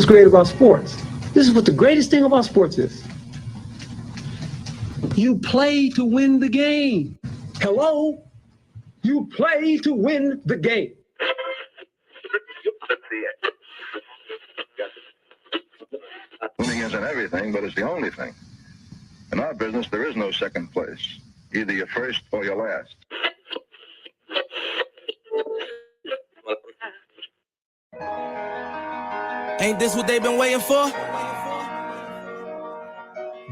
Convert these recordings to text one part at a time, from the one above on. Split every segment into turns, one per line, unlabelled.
great about sports. This is what the greatest thing about sports is. You play to win the game. Hello? You play to win the game.
Winning isn't everything, but it's the only thing. In our business, there is no second place. Either you're first or you're last.
Ain't this what they've been waiting for?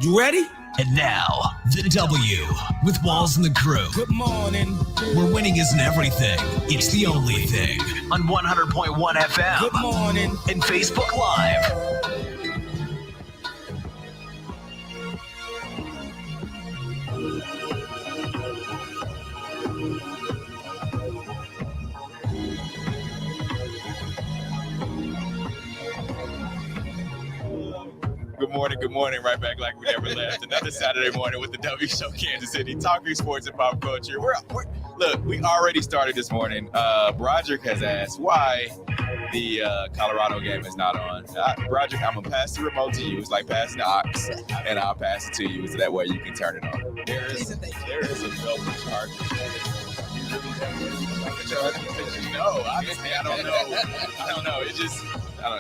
You ready?
And now, the W with Walls and the Crew.
Good morning.
Where winning isn't everything, it's the only thing. On 100.1 FM.
Good morning.
And Facebook Live.
Good morning, right back like we never left. Another Saturday morning with the W Show Kansas City, talking sports and pop culture. Look, we already started this morning. Broderick has asked why the Colorado game is not on. Broderick, I'm going to pass the remote to you. It's like passing the aux, and I'll pass it to you so that way you can turn it on. There is a double charge. No, obviously, I don't know.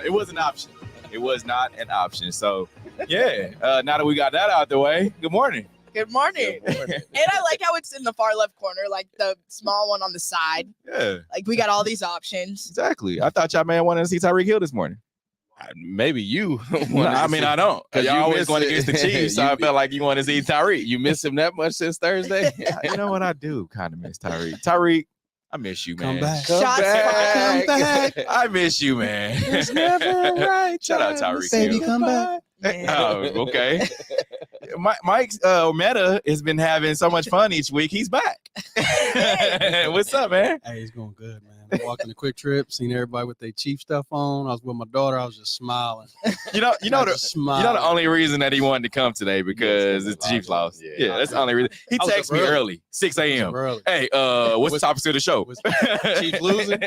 It was an option. It was not an option. So, yeah, now that we got that out the way, good morning.
Good morning. And I like how it's in the far left corner, like the small one on the side.
Yeah.
Like we got all these options.
Exactly. I thought y'all may have wanted to see Tyreek Hill this morning.
Maybe you.
I mean, I don't. Because y'all always going against the Chiefs, so I felt like you want to see Tyreek.
You miss him that much since Thursday?
You know what? I do kind of miss Tyreek. Tyreek, I miss you, man.
Come back.
Come back.
I miss you, man.
It's never right.
Shout out Tyreek
Baby,
Hill.
come back.
Oh, okay. Mike's Meta has been having so much fun each week. He's back. What's up, man?
Hey, it's going good, man. I'm walking a quick trip, seen everybody with their Chief stuff on. I was with my daughter. I was just smiling.
You know the only reason that he wanted to come today because it's the Chiefs lost. Yeah, that's the only reason. He texted me early, 6 a.m. Hey, what's the topic of the show?
Chiefs losing?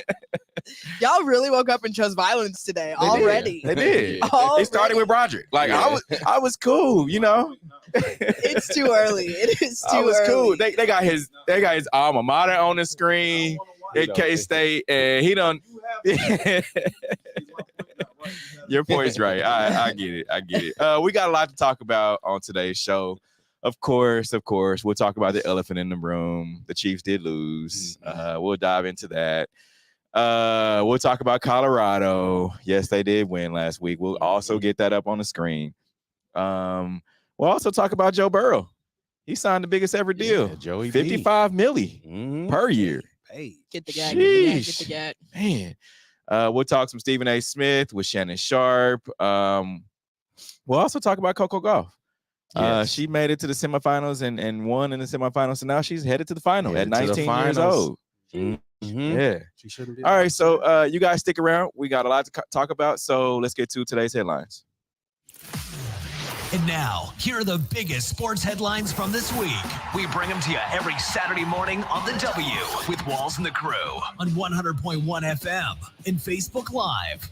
Y'all really woke up and chose violence today already.
They did.
Already.
It started with Broderick. Like I was cool, you know.
It's too early. It is too
I was
early.
cool. They got his alma mater on the screen at K-State, and he don't. Your point's right. I get it. We got a lot to talk about on today's show. Of course, we'll talk about the elephant in the room. The Chiefs did lose. We'll dive into that. We'll talk about Colorado. Yes, they did win last week. We'll also get that up on the screen. We'll also talk about Joe Burrow. He signed the biggest ever deal.
Joey
$55 million per year.
Hey,
Get the gat. Get the gat.
Man. We'll talk some Stephen A. Smith with Shannon Sharp. We'll also talk about Coco Gauff.
Yes.
She made it to the semifinals and won in the semifinals. So now she's headed to the final at 19 years old. Yeah.
she shouldn't be.
All right. So you guys stick around. We got a lot to talk about. So let's get to today's headlines.
And now, here are the biggest sports headlines from this week. We bring them to you every Saturday morning on the W with Walls and the Crew on 100.1 FM and Facebook Live.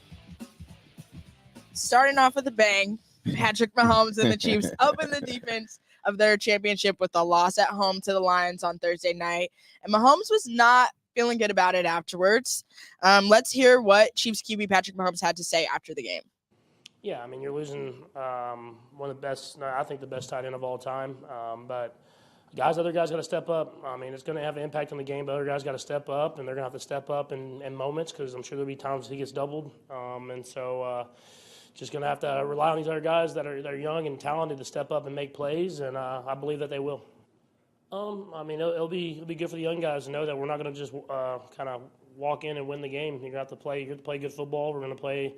Starting off with a bang, Patrick Mahomes and the Chiefs opened the defense of their championship with a loss at home to the Lions on Thursday night. And Mahomes was not feeling good about it afterwards. Let's hear what Chiefs QB Patrick Mahomes had to say after the game.
Yeah, I mean, you're losing one of the best, I think the best tight end of all time. But other guys got to step up. I mean, it's going to have an impact on the game, but other guys got to step up, and they're going to have to step up in moments because I'm sure there'll be times he gets doubled. And so just going to have to rely on these other guys that are young and talented to step up and make plays, and I believe that they will. I mean, it'll be good for the young guys to know that we're not going to just kind of walk in and win the game. You're going to have to play good football. We're going to play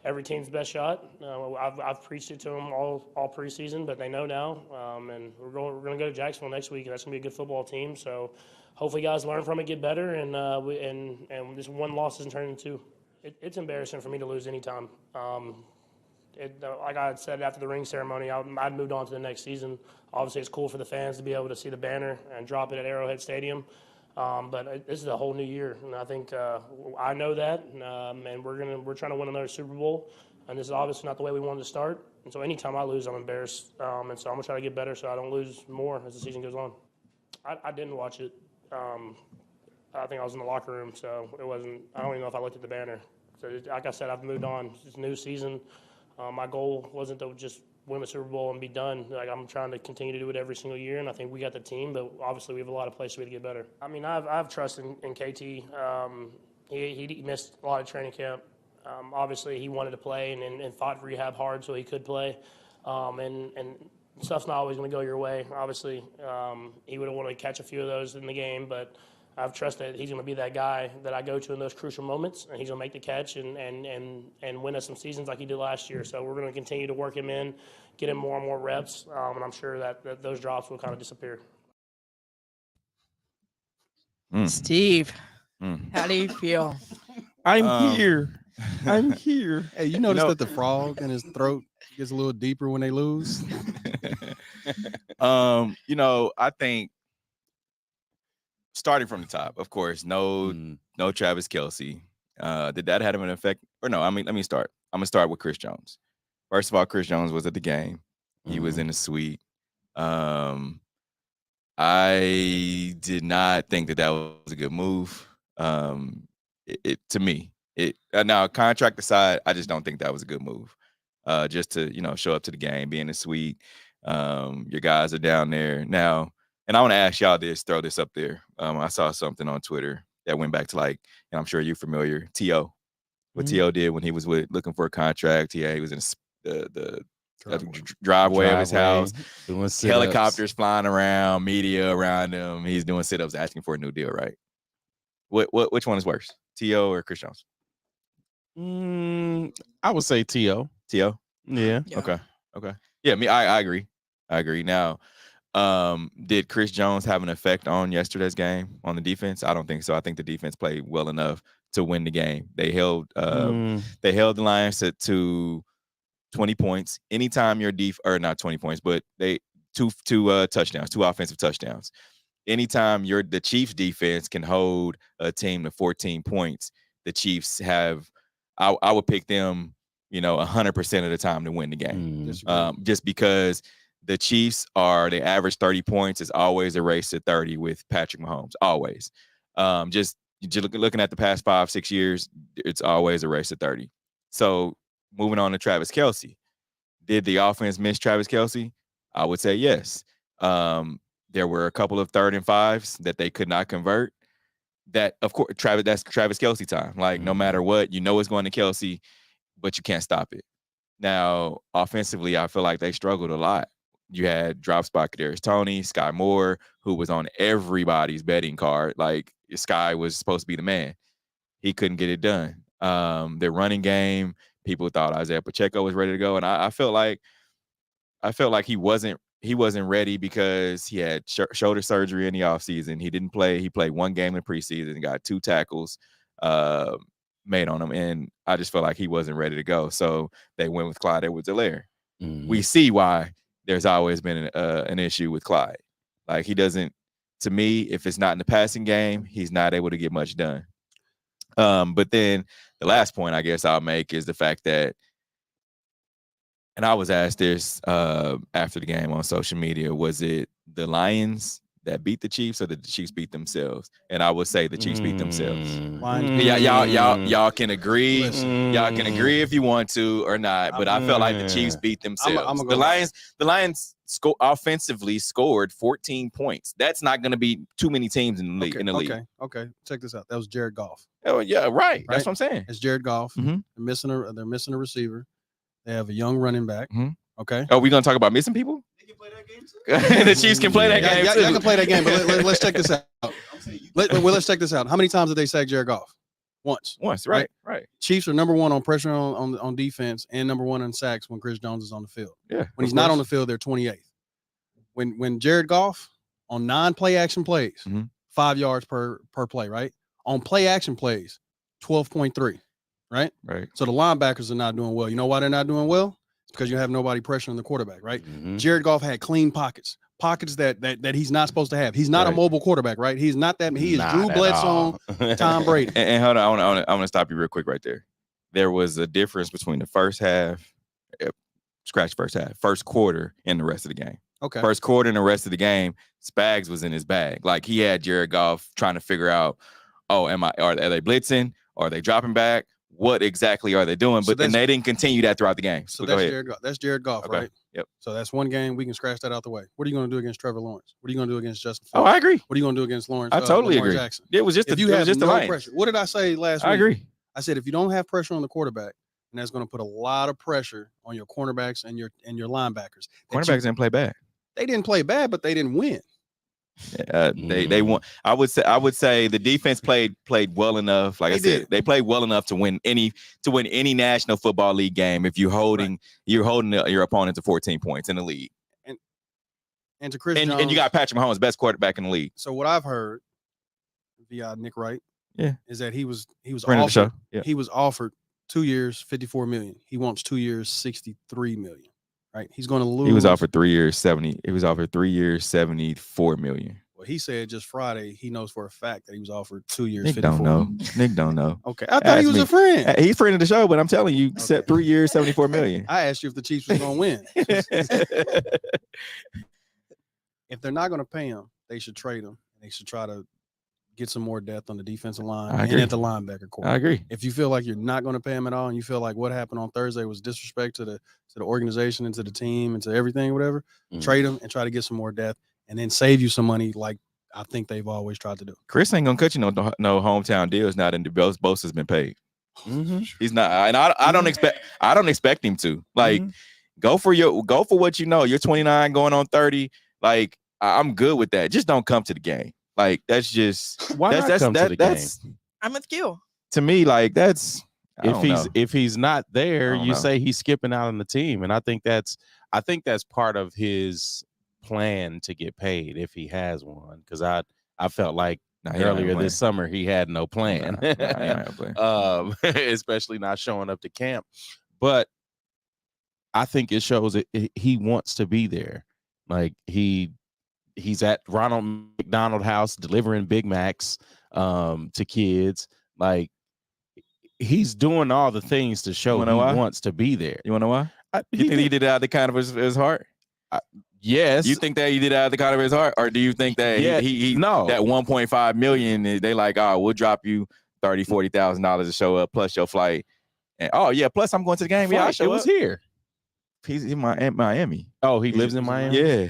every team's best shot. I've preached it to them all preseason, but they know now. And we're going to go to Jacksonville next week, and that's going to be a good football team. So hopefully guys learn from it, get better, and this one loss isn't turning into. It's embarrassing for me to lose any time. Like I had said after the ring ceremony, I'd moved on to the next season. Obviously, it's cool for the fans to be able to see the banner and drop it at Arrowhead Stadium. But this is a whole new year, and I think I know that, and we're trying to win another Super Bowl. and this is obviously not the way we wanted to start. And so anytime I lose, I'm embarrassed. And so I'm going to try to get better so I don't lose more as the season goes on. I didn't watch it. I think I was in the locker room, so it wasn't – I don't even know if I looked at the banner. So like I said, I've moved on. It's a new season. My goal wasn't to just win the Super Bowl and be done. Like, I'm trying to continue to do it every single year, and I think we got the team, but obviously we have a lot of places we have to get better. I mean, I have trust in KT. He missed a lot of training camp. Obviously, he wanted to play and fought rehab hard so he could play. And stuff's not always going to go your way. Obviously, he would have wanted to catch a few of those in the game, but I have trust that he's going to be that guy that I go to in those crucial moments, and he's going to make the catch and win us some seasons like he did last year. So we're going to continue to work him in, get him more and more reps, and I'm sure that those drops will kind of disappear.
Steve, how do you feel?
I'm here. I'm here.
Hey, you notice that the frog in his throat gets a little deeper when they lose?
I think starting from the top, of course, no Travis Kelce. Did that have an effect? Or no, let me start. I'm going to start with Chris Jones. First of all, Chris Jones was at the game. He was in the suite. I did not think that was a good move. To me, now contract aside, I just don't think that was a good move. Just to, show up to the game, be in the suite. Your guys are down there now. And I want to ask y'all throw this up there. I saw something on Twitter that went back to and I'm sure you're familiar, T.O. What T.O. did when he was looking for a contract. He was in the driveway of his house, doing helicopters flying around, media around him. He's doing sit-ups, asking for a new deal, right? Which one is worse, T.O. or Chris Jones?
I would say T.O.
T.O.?
Yeah.
Okay. Yeah, I agree. Now, did Chris Jones have an effect on yesterday's game on the defense? I don't think so. I think the defense played well enough to win the game. They held the Lions to 20 points. Anytime your or not 20 points, but they two touchdowns, 2 offensive touchdowns. Anytime the Chiefs defense can hold a team to 14 points, the Chiefs have I would pick them, 100% of the time to win the game. Just because the Chiefs they average 30 points is always a race to 30 with Patrick Mahomes. Always. Just looking at the past 5-6 years, it's always a race to 30. So moving on to Travis Kelce. Did the offense miss Travis Kelce? I would say yes. There were a couple of 3rd and 5s that they could not convert. That, of course, that's Travis Kelce time. No matter what, it's going to Kelce, but you can't stop it. Now, offensively, I feel like they struggled a lot. You had drop spot Kadarius Toney, Sky Moore, who was on everybody's betting card. Sky was supposed to be the man. He couldn't get it done. Their running game, people thought Isaiah Pacheco was ready to go, and I felt like he wasn't ready because he had shoulder surgery in the offseason. He didn't play. He played 1 game in preseason and got 2 tackles made on him, and I just felt like he wasn't ready to go. So they went with Clyde Edwards-Helaire. We see why there's always been an issue with Clyde. He doesn't, to me, if it's not in the passing game, he's not able to get much done. But then the last point I guess I'll make is the fact that, and I was asked this after the game on social media, was it the Lions that beat the Chiefs or did the Chiefs beat themselves? And I would say the Chiefs beat themselves. Y'all can agree. Y'all can agree if you want to or not, but I felt like the Chiefs beat themselves. The Lions offensively scored 14 points. That's not going to be too many teams in the league.
Okay. Check this out. That was Jared Goff.
Oh yeah, right. That's what I'm saying.
It's Jared Goff. They're missing a receiver. They have a young running back. Okay.
Oh, we gonna talk about missing people? They can play that game too. The Chiefs can play that game too.
Y'all can play that game, but let's check this out. Let's check this out. How many times did they sack Jared Goff? Once,
right.
Chiefs are number 1 on pressure on defense and number 1 on sacks when Chris Jones is on the field.
Yeah.
When he's not on the field, they're 28th. When Jared Goff on 9 play action plays, 5 yards per play, right? On play action plays, 12.3. Right. So the linebackers are not doing well. You know why they're not doing well? It's because you have nobody pressuring the quarterback, right? Jared Goff had clean pockets that he's not supposed to have. He's not a mobile quarterback, right? He's not that. He is Drew Bledsoe, Tom Brady.
And hold on, I want to stop you real quick right there. there was a difference between the first half, scratch first half, first quarter, and the rest of the game.
Okay.
First quarter and the rest of the game, Spags was in his bag. Like he had Jared Goff trying to figure out, are they blitzing? Are they dropping back? What exactly are they doing? But then they didn't continue that throughout the game.
So that's Jared Goff. That's Jared Goff,
Okay.
right?
Yep.
So that's one game. We can scratch that out the way. What are you going to do against Trevor Lawrence? What are you going to do against Justin Fields?
Oh, I agree.
What are you going to do against Lawrence?
I totally
Lamar
agree.
Jackson?
It was just
if you have
just
no
the
pressure. What did I say last week?
I agree.
I said if you don't have pressure on the quarterback, and that's going to put a lot of pressure on your cornerbacks and your linebackers.
Cornerbacks didn't play bad.
They didn't play bad, but they didn't win.
They won. I would say the defense played well enough. Like I said, they played well enough to win any National Football League game. If you're holding your opponent to 14 points in the league,
and to Chris
and
Jones,
you got Patrick Mahomes, best quarterback in the league.
So what I've heard via Nick Wright, is that he was offered, he was offered 2 years, $54 million. He wants 2 years, $63 million. Right? He's going to lose.
He was offered 3 years, 70. He was offered 3 years, $74 million.
Well, he said just Friday he knows for a fact that he was offered 2 years.
Nick
54.
don't know. Nick don't know.
Okay, I thought he was a friend.
He's friend of the show, but I'm telling you, set 3 years, $74 million.
I asked you if the Chiefs was going to win. If they're not going to pay him, they should trade him. They should try to get some more depth on the defensive line and at the linebacker core.
I agree.
If you feel like you're not going to pay him at all, and you feel like what happened on Thursday was disrespect to the organization and to the team and to everything, whatever, trade him and try to get some more depth, and then save you some money, like I think they've always tried to do.
Chris ain't gonna cut you no hometown deals now that Bosa's been paid. He's not, and I don't expect him to. Like, go for what you know. You're 29, going on 30. Like, I'm good with that. Just don't come to the game. Like, that's just
why not come to the game?
I'm with you.
To me, like, that's
if he's not there, you say he's skipping out on the team, and I think that's part of his plan to get paid if he has one. Because I felt like earlier this summer he had no plan, especially not showing up to camp. But I think it shows that he wants to be there. Like he's at Ronald McDonald House delivering Big Macs to kids. Like, he's doing all the things to show he wants to be there.
You want to know why? You think he did it out of the kind of his heart?
Yes.
You think that he did it out of the kind of his heart, or do you think that he
no,
that 1.5 million they like, oh, we'll drop you $30,000-$40,000 to show up plus your flight, and plus I'm going to the game. Yeah,
it was here.
He's in Miami.
Oh, he lives in Miami?
Yeah.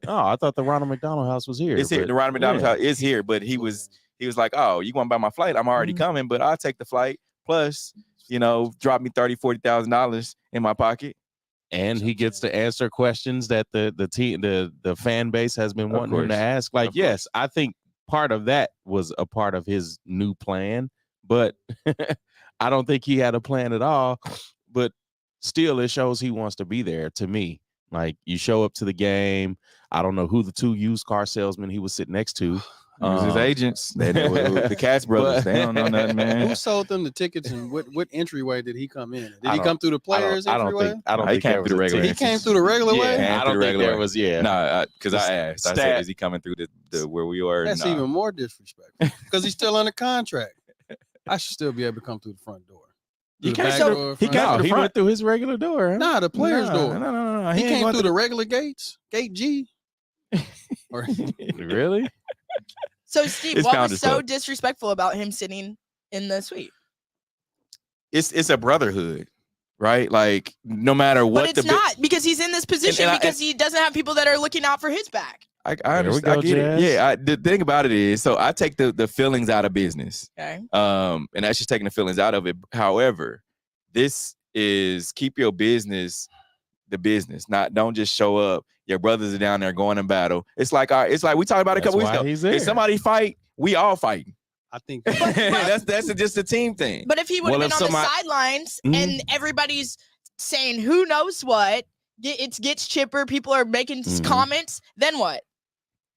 Oh, I thought the Ronald McDonald House was here.
It's here. The Ronald McDonald House is here, but he was like, oh, you want to buy my flight? I'm already coming, but I'll take the flight. Plus, drop me $30,000-$40,000 in my pocket.
And he gets to answer questions that the fan base has been wanting him to ask. Like, yes, I think part of that was a part of his new plan, but I don't think he had a plan at all. But still, it shows he wants to be there to me. Like, you show up to the game. I don't know who the two used car salesmen he was sitting next to.
His agents. They the Katz brothers. They don't know nothing, man.
Who sold them the tickets, and what enentryway did he come in? Did he come through the players' entryway?
I don't think
he came through the regular.
He came through the regular way?
I don't think there was,
No, because I asked. I said, is he coming through the where we are?
That's even more disrespectful because he's still under contract. I should still be able to come through the front door.
He went through his regular door. Huh?
Nah, the players' door.
No.
He came through the regular gates, gate G.
Really?
So, Steve, what was so disrespectful about him sitting in the suite?
It's a brotherhood, right? Like, no matter what.
But it's not, because he's in this position because he doesn't have people that are looking out for his back.
I understand. I get it. Yeah. The thing about it is, so I take the feelings out of business.
Okay.
And that's just taking the feelings out of it. However, this is keep your business the business. Don't just show up. Your brothers are down there going in battle. It's like we talked about a couple weeks ago. If somebody fight, we all fighting.
I think
that's just a team thing.
But if he would have been on the sidelines and everybody's saying who knows what, it gets chipper, people are making comments, then what?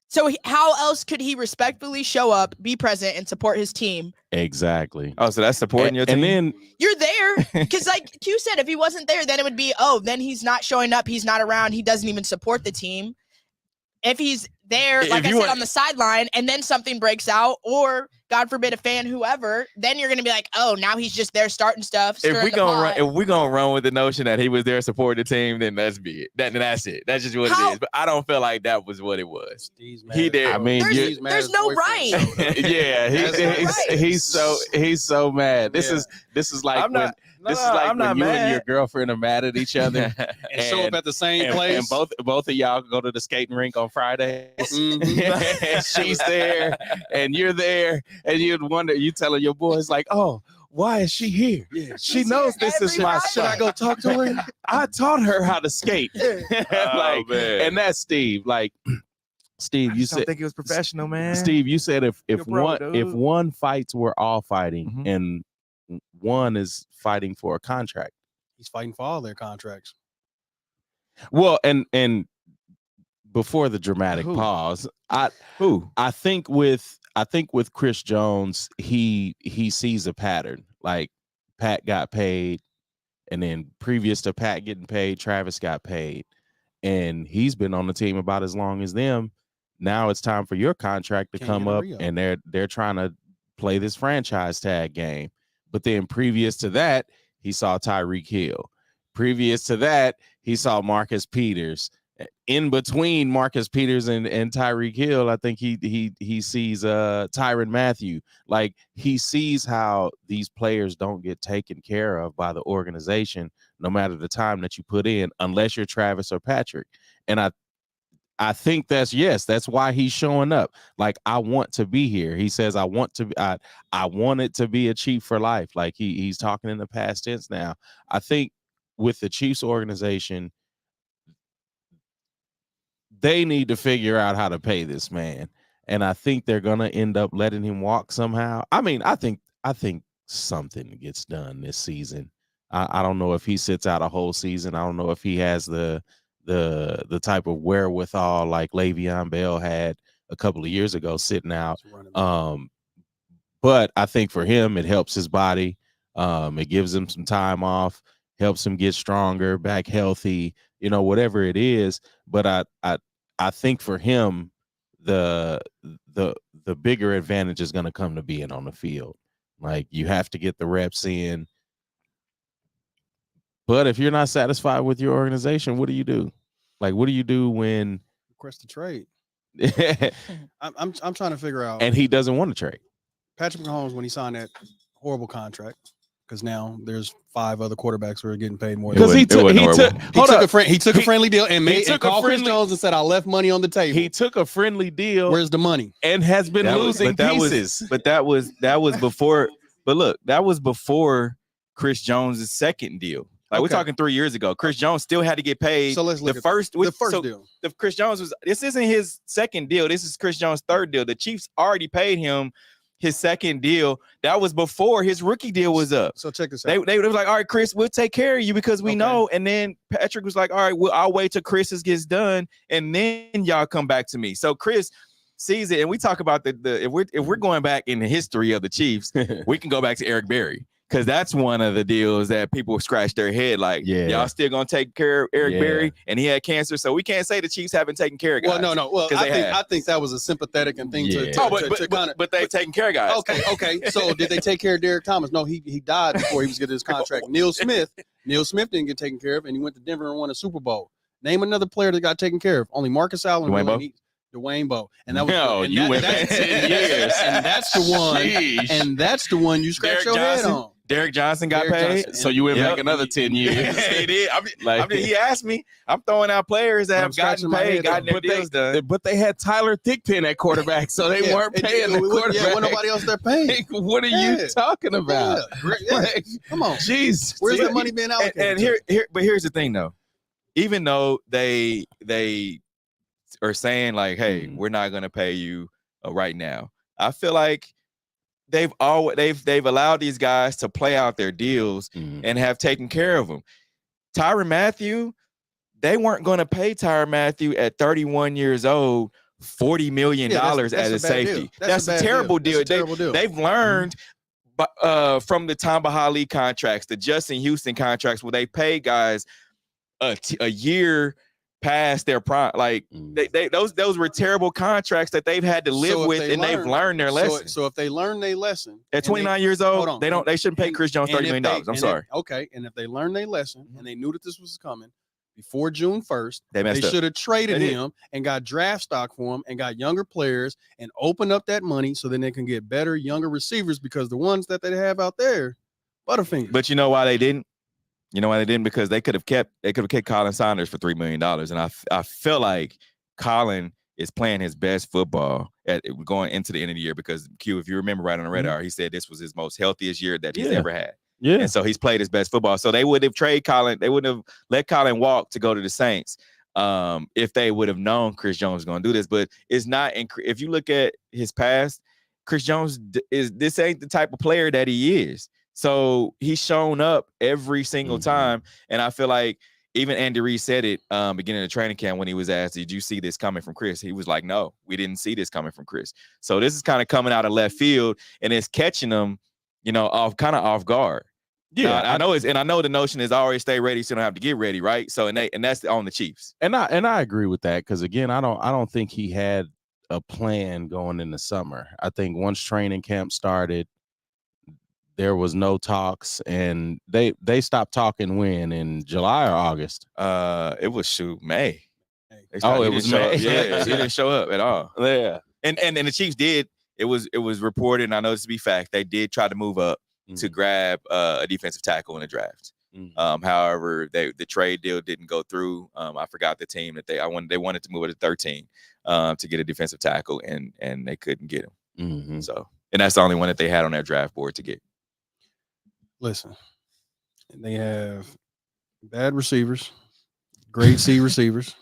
So how else could he respectfully show up, be present, and support his team?
Exactly.
Oh, so that's supporting your team?
And then
you're there. Because like Q said, if he wasn't there, then it would be, then he's not showing up. He's not around. He doesn't even support the team. if he's there,
If
like I
you
said,
want-
on the sideline, and then something breaks out, or God forbid a fan, whoever, then you're gonna be like, oh, now he's just there starting stuff.
If we gonna run with the notion that he was there supporting the team, then that's be it. That's it. That's just what it is. But I don't feel like that was what it was. He did.
I mean,
there's no right.
yeah, he's so mad. This is like
I'm not-
this
no,
is like
I'm
when
not
you
mad.
and your girlfriend are mad at each other
and show up at the same place.
And both of y'all go to the skating rink on Fridays.
Mhm.
And she's there, and you're there, and you'd wonder. You telling your boys like, "Oh, why is she here?
Yeah.
She knows this is my
Friday.
Should I go talk to her?
I taught her how to skate."
Oh, man.
And that's Steve. Like, Steve,
I
you
just don't
said
think it was professional, man.
Steve, you said if
You're bro, dude.
one fights, we're all fighting,
Mhm.
and one is fighting for a contract.
He's fighting for all their contracts.
Well, and before the dramatic
Who?
pause, I think with Chris Jones, he sees a pattern. Like Pat got paid, and then previous to Pat getting paid, Travis got paid, and he's been on the team about as long as them. Now it's time for your contract to
Can't
come
get a
up,
re-up.
and they're trying to play this franchise tag game. But then previous to that, he saw Tyreek Hill. Previous to that, he saw Marcus Peters. In between Marcus Peters and Tyreek Hill, I think he sees Tyrann Mathieu. Like, he sees how these players don't get taken care of by the organization, no matter the time that you put in, unless you're Travis or Patrick. And I think that's why he's showing up. Like, I want to be here. He says, I want it to be a Chief for life. Like, he's talking in the past tense now. I think with the Chiefs organization, they need to figure out how to pay this man. And I think they're gonna end up letting him walk somehow. I mean, I think something gets done this season. I don't know if he sits out a whole season. I don't know if he has the type of wherewithal like Le'Veon Bell had a couple of years ago sitting out. But I think for him, it helps his body. It gives him some time off, helps him get stronger, back healthy, whatever it is. But I think for him, the bigger advantage is going to come to being on the field. Like, you have to get the reps in. But if you're not satisfied with your organization, what do you do? Like, what do you do when
Request a trade. I'm trying to figure out.
and he doesn't want to trade?
Patrick Mahomes, when he signed that horrible contract, because now there's 5 other quarterbacks who are getting paid more.
Because he took
a friendly deal and called Chris Jones and said, "I left money on the table."
He took a friendly deal.
Where's the money?
And has been losing pieces.
That was before. But look, that was before Chris Jones' second deal. Like, we're talking 3 years ago. Chris Jones still had to get paid.
So let's look
the first
deal.
The Chris Jones this isn't his second deal. This is Chris Jones' third deal. The Chiefs already paid him his second deal. That was before his rookie deal was up.
So check this out.
They was like, all right, Chris, we'll take care of you because we know. And then Patrick was like, all right, I'll wait till Chris gets done, and then y'all come back to me. So Chris sees it, and we talk about if we're going back in the history of the Chiefs, we can go back to Eric Berry. Because that's one of the deals that people scratch their head like, y'all still gonna take care of Eric Berry, and he had cancer, so we can't say the Chiefs haven't taken care of guys.
Well, no. Well, I think that was a sympathetic thing
but they've taken care of guys.
Okay. So did they take care of Derek Thomas? No, he died before he was getting his contract. Neil Smith didn't get taken care of, and he went to Denver and won a Super Bowl. Name another player that got taken care of. Only Marcus Allen. Dwayne Bowe. And that was
you went back 10 years.
And that's the one.
Sheesh.
And that's the one you scratch your head on.
Derek Johnson got paid.
So you went back another 10 years.
He did. I mean, he asked me. I'm throwing out players that have gotten paid, gotten their deals done.
But they had Tyler Thigpen at quarterback, so they weren't paying the quarterback.
Yeah, when nobody else they're paying.
What are you talking about?
Like, come on.
Jeez.
Where's the money being allocated?
And here's the thing, though. Even though they are saying like, hey, we're not going to pay you right now, I feel like they've allowed these guys to play out their deals and have taken care of them. Tyrann Mathieu, they weren't going to pay Tyrann Mathieu at 31 years old $40 million as a safety. That's a terrible deal. They've learned from the Tamba Hali contracts, the Justin Houston contracts, where they pay guys a year past their prime. Like those were terrible contracts that they've had to live with, and they've learned their lesson.
So if they learn their lesson
at 29 years old, they shouldn't pay Chris Jones $30 million. I'm sorry.
And if they learned their lesson and they knew that this was coming before June 1st,
they
should have traded him and got draft stock for him and got younger players and opened up that money so then they can get better younger receivers, because the ones that they have out there, Butterfingers.
But you know why they didn't? You know why they didn't? Because they could have kept Colin Sanders for $3 million. And I feel like Colin is playing his best football going into the end of the year, because Q, if you remember right on the radar, he said this was his most healthiest year that he's ever had.
Yeah.
And so he's played his best football. So they would have traded Colin. They wouldn't have let Colin walk to go to the Saints if they would have known Chris Jones was going to do this. But it's not. If you look at his past, Chris Jones this ain't the type of player that he is. So he's shown up every single time. And I feel like even Andy Reid said it beginning of training camp when he was asked, did you see this coming from Chris? He was like, no, we didn't see this coming from Chris. So this is kind of coming out of left field, and it's catching them, off guard. Yeah, I know I know the notion is always stay ready, so you don't have to get ready, right? So and that's on the Chiefs.
And I agree with that, because again, I don't think he had a plan going in the summer. I think once training camp started, there was no talks, and they stopped talking when, in July or August?
It was May.
It was May.
Yeah, he didn't show up at all.
Yeah,
and the Chiefs did. It was reported, and I know this to be fact, they did try to move up to grab a defensive tackle in the draft. However, the trade deal didn't go through. I forgot the team that they wanted to move it to 13 to get a defensive tackle, and they couldn't get him. So, and that's the only one that they had on their draft board to get.
Listen, they have bad receivers, grade C receivers.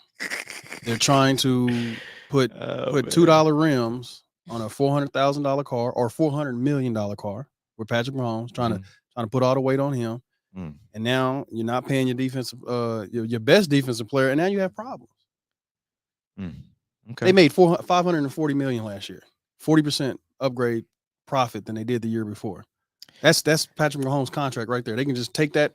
They're trying to put $2 rims on a $400,000 car or $400 million car with Patrick Mahomes, trying to put all the weight on him. And now you're not paying your defensive, your best defensive player, and now you have problems.
Okay.
They made $540 million last year, 40% upgrade profit than they did the year before. That's Patrick Mahomes' contract right there. They can just take that,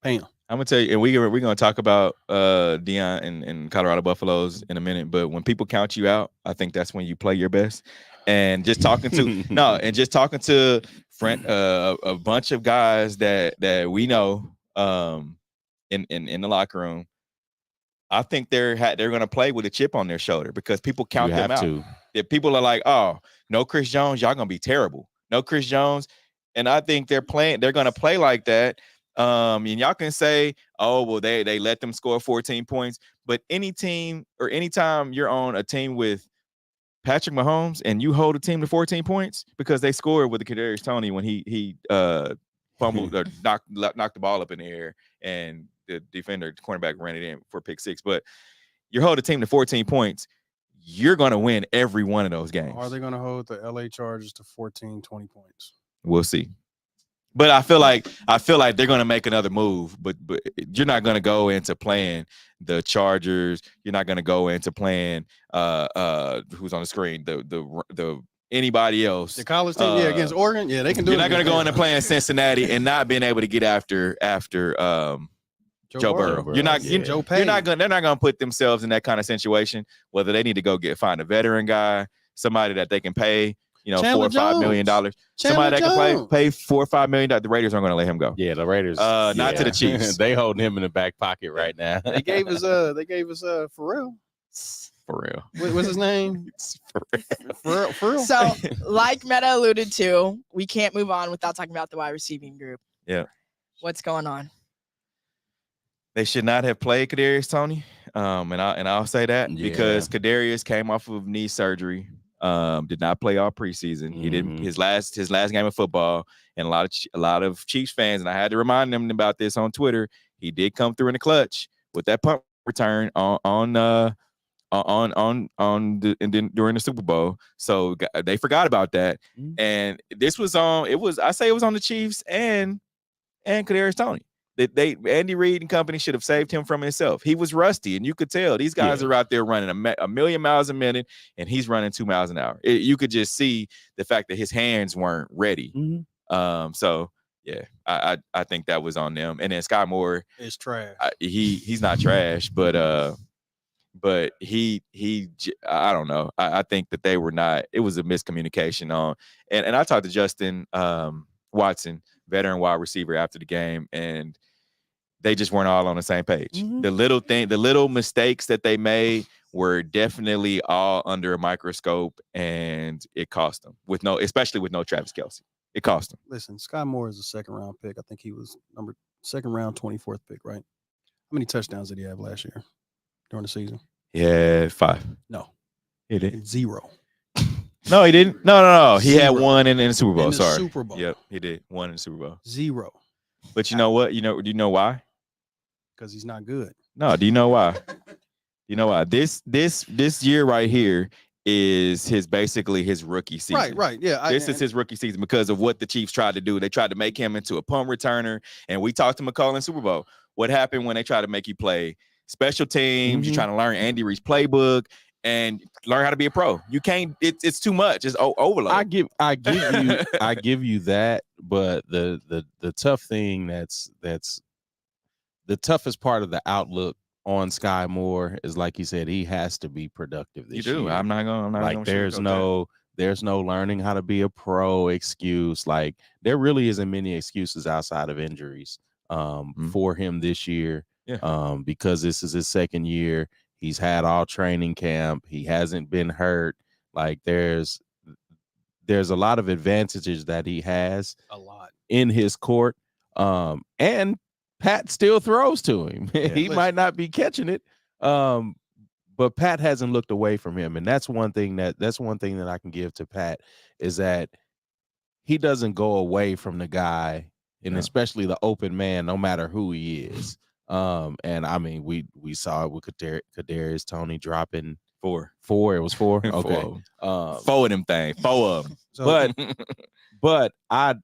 pay him.
I'm gonna tell you, and we're gonna talk about Deion and Colorado Buffaloes in a minute. But when people count you out, I think that's when you play your best. And just talking to a bunch of guys that we know in the locker room, I think they're gonna play with a chip on their shoulder, because people count them out. If people are like, oh, no Chris Jones, y'all gonna be terrible. No Chris Jones. And I think they're going to play like that. And y'all can say, oh, well, they let them score 14 points. But any team, or anytime you're on a team with Patrick Mahomes and you hold a team to 14 points, because they scored with the Kadarius Toney when he fumbled or knocked the ball up in the air, and the cornerback ran it in for pick six. But you hold a team to 14 points, you're going to win every one of those games.
Are they going to hold the LA Chargers to 14, 20 points?
We'll see. But I feel like they're going to make another move, but you're not going to go into playing the Chargers. You're not going to go into playing who's on the screen, the anybody else.
The college team, against Oregon, they can do it.
You're not going to go into playing Cincinnati and not being able to get after Joe Burrow. You're not going. They're not going to put themselves in that kind of situation. Whether they need to go find a veteran guy, somebody that they can pay, $4 or $5 million. Somebody that can pay $4 or $5 million. The Raiders aren't going to let him go.
Yeah, the Raiders.
Not to the Chiefs.
They holding him in the back pocket right now.
They gave us Pharrell.
For real.
What's his name? For real.
So, like Meta alluded to, we can't move on without talking about the wide receiving group.
Yeah.
What's going on?
They should not have played Kadarius Toney. And I'll say that because Kadarius came off of knee surgery. Did not play all preseason. He didn't his last game of football, and a lot of Chiefs fans, and I had to remind them about this on Twitter. He did come through in the clutch with that punt return during the Super Bowl. So they forgot about that, and this was on. It was on the Chiefs and Kadarius Toney. Andy Reid and company should have saved him from himself. He was rusty, and you could tell these guys are out there running a million miles a minute, and he's running 2 miles an hour. You could just see the fact that his hands weren't ready. So yeah, I think that was on them. And then Sky Moore
is trash.
He's not trash, but But I don't know. I think that they were not. It was a miscommunication on. And I talked to Justin Watson, veteran wide receiver, after the game, and they just weren't all on the same page.
Mm-hmm.
The little mistakes that they made were definitely all under a microscope, and it cost them especially with no Travis Kelce. It cost them.
Listen, Sky Moore is a second round pick. I think he was second round, 24th pick, right? How many touchdowns did he have last year during the season?
Yeah, 5.
No,
he did
0.
No, he didn't. No. He
0.
had 1 in the Super Bowl.
In the
Sorry,
Super Bowl.
Yep, he did 1 in the Super Bowl.
0.
But you know what? Do you know why?
Because he's not good.
No. Do you know why? This year right here is basically his rookie season.
Right. Yeah.
This is his rookie season because of what the Chiefs tried to do. They tried to make him into a punt returner, and we talked to McCall in Super Bowl. What happened when they tried to make you play special teams? You're trying to learn Andy Reid's playbook and learn how to be a pro. You can't. It's too much. It's overload.
I give you that, but the tough thing that's the toughest part of the outlook on Sky Moore is, like you said, he has to be productive this year.
You do. I'm not gonna
there's no learning how to be a pro excuse. Like, there really isn't many excuses outside of injuries for him this year.
Yeah.
Because this is his second year. He's had all training camp. He hasn't been hurt. Like, there's a lot of advantages that he has in his court. And Pat still throws to him. He might not be catching it, but Pat hasn't looked away from him, and that's one thing that I can give to Pat, is that he doesn't go away from the guy, and especially the open man, no matter who he is. And I mean, we saw it with Kadarius Toney dropping 4. It was 4. Okay,
4 of them things, 4 of them.
So, but I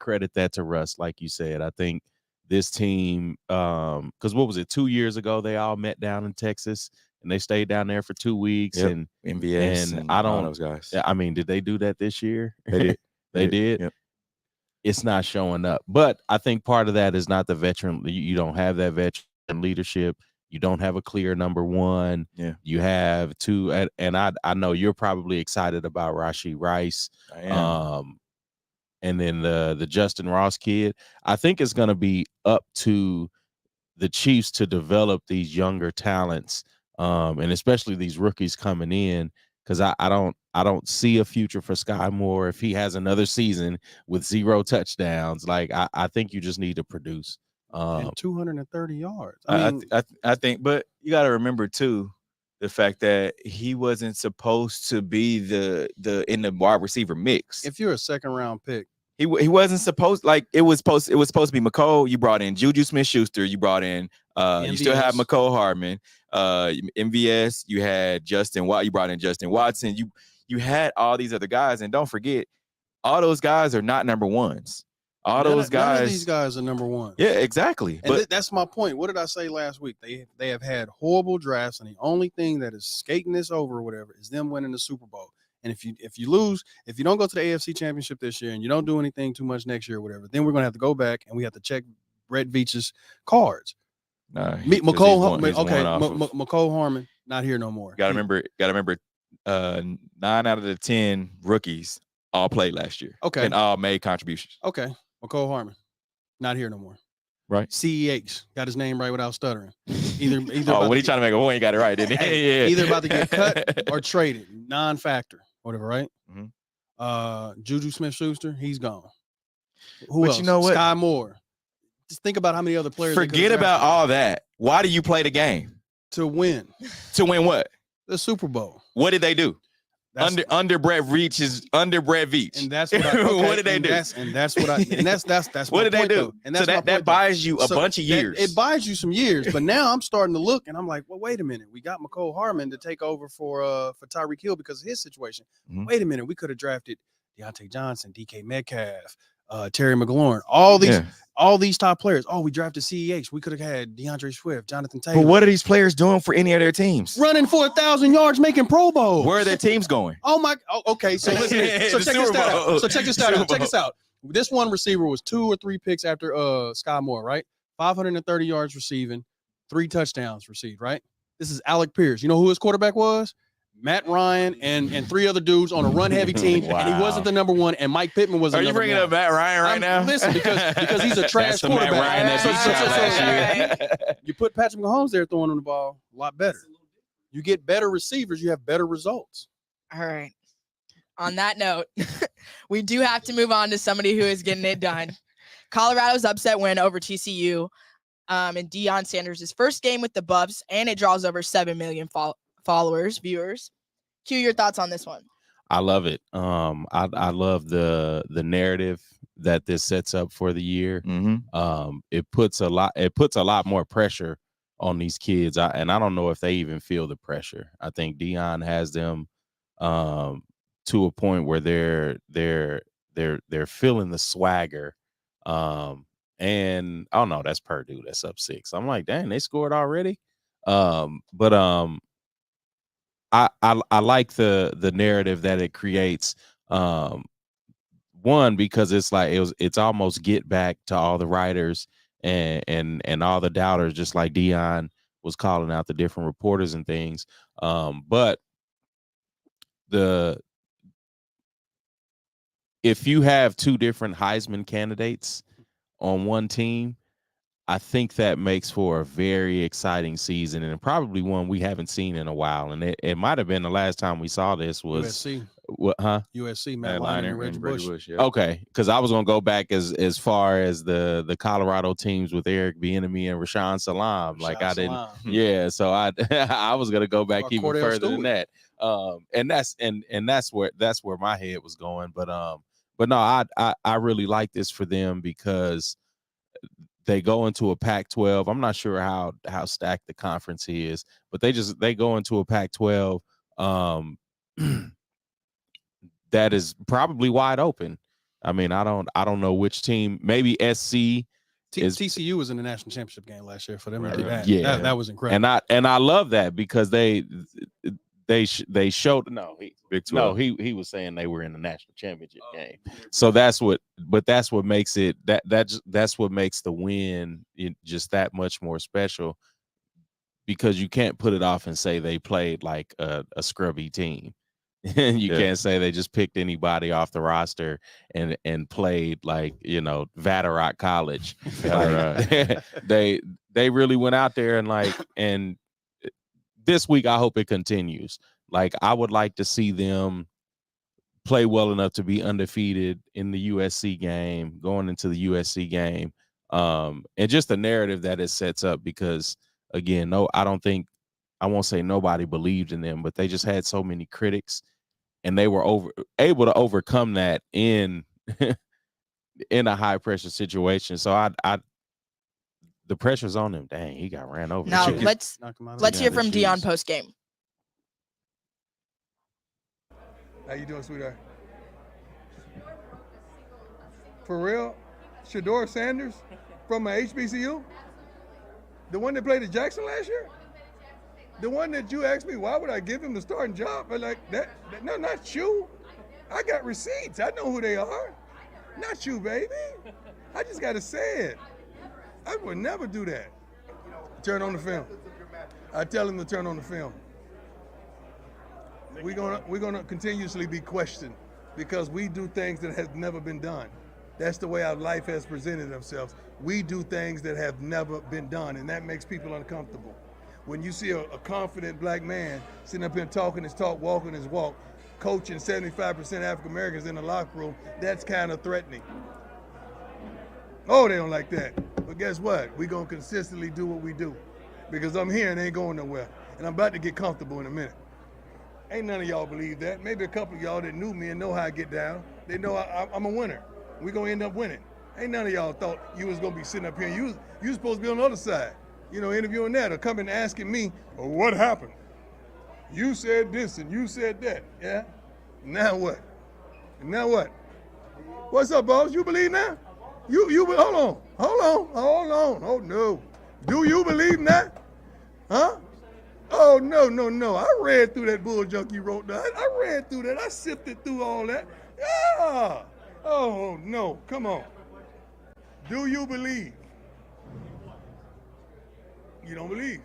credit that to Russ, like you said. I think this team, because what was it, 2 years ago, they all met down in Texas and they stayed down there for 2 weeks. And
MVS
and I don't,
those guys.
I mean, did they do that this year?
They did.
They did.
Yep.
It's not showing up, but I think part of that is not the veteran. You don't have that veteran leadership. You don't have a clear number one.
Yeah.
You have 2, and I know you're probably excited about Rashee Rice.
I am.
And then the Justin Ross kid. I think it's going to be up to the Chiefs to develop these younger talents, and especially these rookies coming in, because I don't see a future for Sky Moore if he has another season with 0 touchdowns. Like, I think you just need to produce.
And 230 yards.
I think, but you got to remember too, the fact that he wasn't supposed to be the in the wide receiver mix.
If you're a second round pick,
he wasn't supposed, like, it was supposed to be McCole. You brought in Juju Smith-Schuster. You brought in you still have McCole Hardman, MVS. You had Justin Watt. You brought in Justin Watson. You had all these other guys, and don't forget, all those guys are not number ones. None of
these guys are number one.
Yeah, exactly.
And but that's my point. What did I say last week? They have had horrible drafts, and the only thing that is skating this over or whatever is them winning the Super Bowl. And if you lose, if you don't go to the AFC Championship this year and you don't do anything too much next year or whatever, then we're gonna have to go back and we have to check Brett Veach's cards. McCole Hardman not here no more.
Got to remember, 9 out of the 10 rookies all played last year.
Okay,
and all made contributions.
Okay, McCole Hardman not here no more.
Right.
CEH got his name right without stuttering. Either
when he trying to make a point, he got it right, didn't he? Yeah.
Either about to get cut or traded, non-factor, whatever, right?
Mm-hmm.
Juju Smith-Schuster, he's gone.
But
else?
You know what?
Sky Moore. Just think about how many other players.
Forget about all that. Why do you play the game?
To win.
To win what?
The Super Bowl.
What did they do? Under Brett Veach.
And that's what
what did they do?
That's
what did they do?
And that's
so that buys you a bunch of years.
It buys you some years, but now I'm starting to look and I'm like, well, wait a minute. We got McCole Hardman to take over for Tyreek Hill because of his situation.
Mm-hmm.
Wait a minute, we could have drafted Deontay Johnson, DK Metcalf, Terry McLaurin, all these top players. Oh, we drafted CEH. We could have had DeAndre Swift, Jonathan Taylor.
But what are these players doing for any of their teams?
Running for 1,000 yards, making Pro Bowl.
Where are their teams going?
Okay. So listen. So check this out. This one receiver was 2 or 3 picks after Sky Moore, right? 530 yards receiving, 3 touchdowns received, right? This is Alec Pierce. You know who his quarterback was? Matt Ryan and 3 other dudes on a run-heavy team,
Wow.
and he wasn't the number 1, and Mike Pittman was the
Are you
number
bringing
1.
up Matt Ryan right now?
Listen, because he's a trash
That's the Matt
quarterback.
Ryan that beat y'all last year.
You put Patrick Mahomes there throwing him the ball, a lot better. You get better receivers, you have better results.
All right. On that note, we do have to move on to somebody who is getting it done. Colorado's upset win over TCU and Deion Sanders' first game with the Buffs, and it draws over 7 million followers, viewers. Q, your thoughts on this one?
I love it. I love the narrative that this sets up for the year. It puts a lot more pressure on these kids, and I don't know if they even feel the pressure. I think Deion has them to a point where they're feeling the swagger. And oh no, that's Purdue. That's up 6. I'm like, dang, they scored already. But I like the narrative that it creates. One, because it's like it's almost get back to all the writers and all the doubters, just like Deion was calling out the different reporters and things. But if you have 2 different Heisman candidates on one team, I think that makes for a very exciting season, and probably one we haven't seen in a while. And it might have been the last time we saw this was
USC.
What? Huh?
USC, Matt Leinart and Reggie Bush.
Yeah.
Okay, because I was gonna go back as far as the Colorado teams with Eric Bieniemy and Rashawn Salam. Like I didn't, yeah. So I I was gonna go back even
Cordell
further
Stewart.
than that. And that's where my head was going. But no, I really like this for them because they go into a Pac-12. I'm not sure how stacked the conference is, but they go into a Pac-12 that is probably wide open. I mean, I don't know which team. Maybe SC.
TCU was in the national championship game last year for them.
Right.
That was incredible.
And I love that because they showed
Big 12.
he was saying they were in the national championship game. So that's what makes it that's what makes the win just that much more special, because you can't put it off and say they played like a scrubby team. You can't say they just picked anybody off the roster and played like, Vatterott College. Like, they really went out there and this week I hope it continues. Like, I would like to see them play well enough to be undefeated in the USC game, going into the USC game, and just the narrative that it sets up. Because again, I won't say nobody believed in them, but they just had so many critics, and they were able to overcome that in a high pressure situation. So the pressure's on him. Dang, he got ran over.
Now let's hear from Deion post game.
How you doing, sweetheart? For real? Shador Sanders from my HBCU? The one that played at Jackson last year? The one that you asked me, why would I give him the starting job? But like that no, not you. I got receipts. I know who they are. Not you, baby. I just got to say it. I would never do that. Turn on the film. I tell him to turn on the film. We're gonna continuously be questioned because we do things that have never been done. That's the way our life has presented themselves. We do things that have never been done, and that makes people uncomfortable. When you see a confident black man sitting up here talking his talk, walking his walk, coaching 75% African Americans in the locker room, that's kind of threatening. Oh, they don't like that. But guess what? We're gonna consistently do what we do because I'm here and ain't going nowhere. And I'm about to get comfortable in a minute. Ain't none of y'all believe that. Maybe a couple of y'all that knew me and know how I get down. They know I'm a winner. We're going to end up winning. Ain't none of y'all thought you was going to be sitting up here. You supposed to be on the other side, interviewing that or coming asking me, well, what happened? You said this and you said that. Yeah? Now what? Now what? What's up, boss? You believe now? Hold on. Oh, no. Do you believe now? Huh? Oh, no. I read through that bull junk you wrote down. I read through that. I sifted through all that. Yeah. Oh, no. Come on. Do you believe? You don't believe.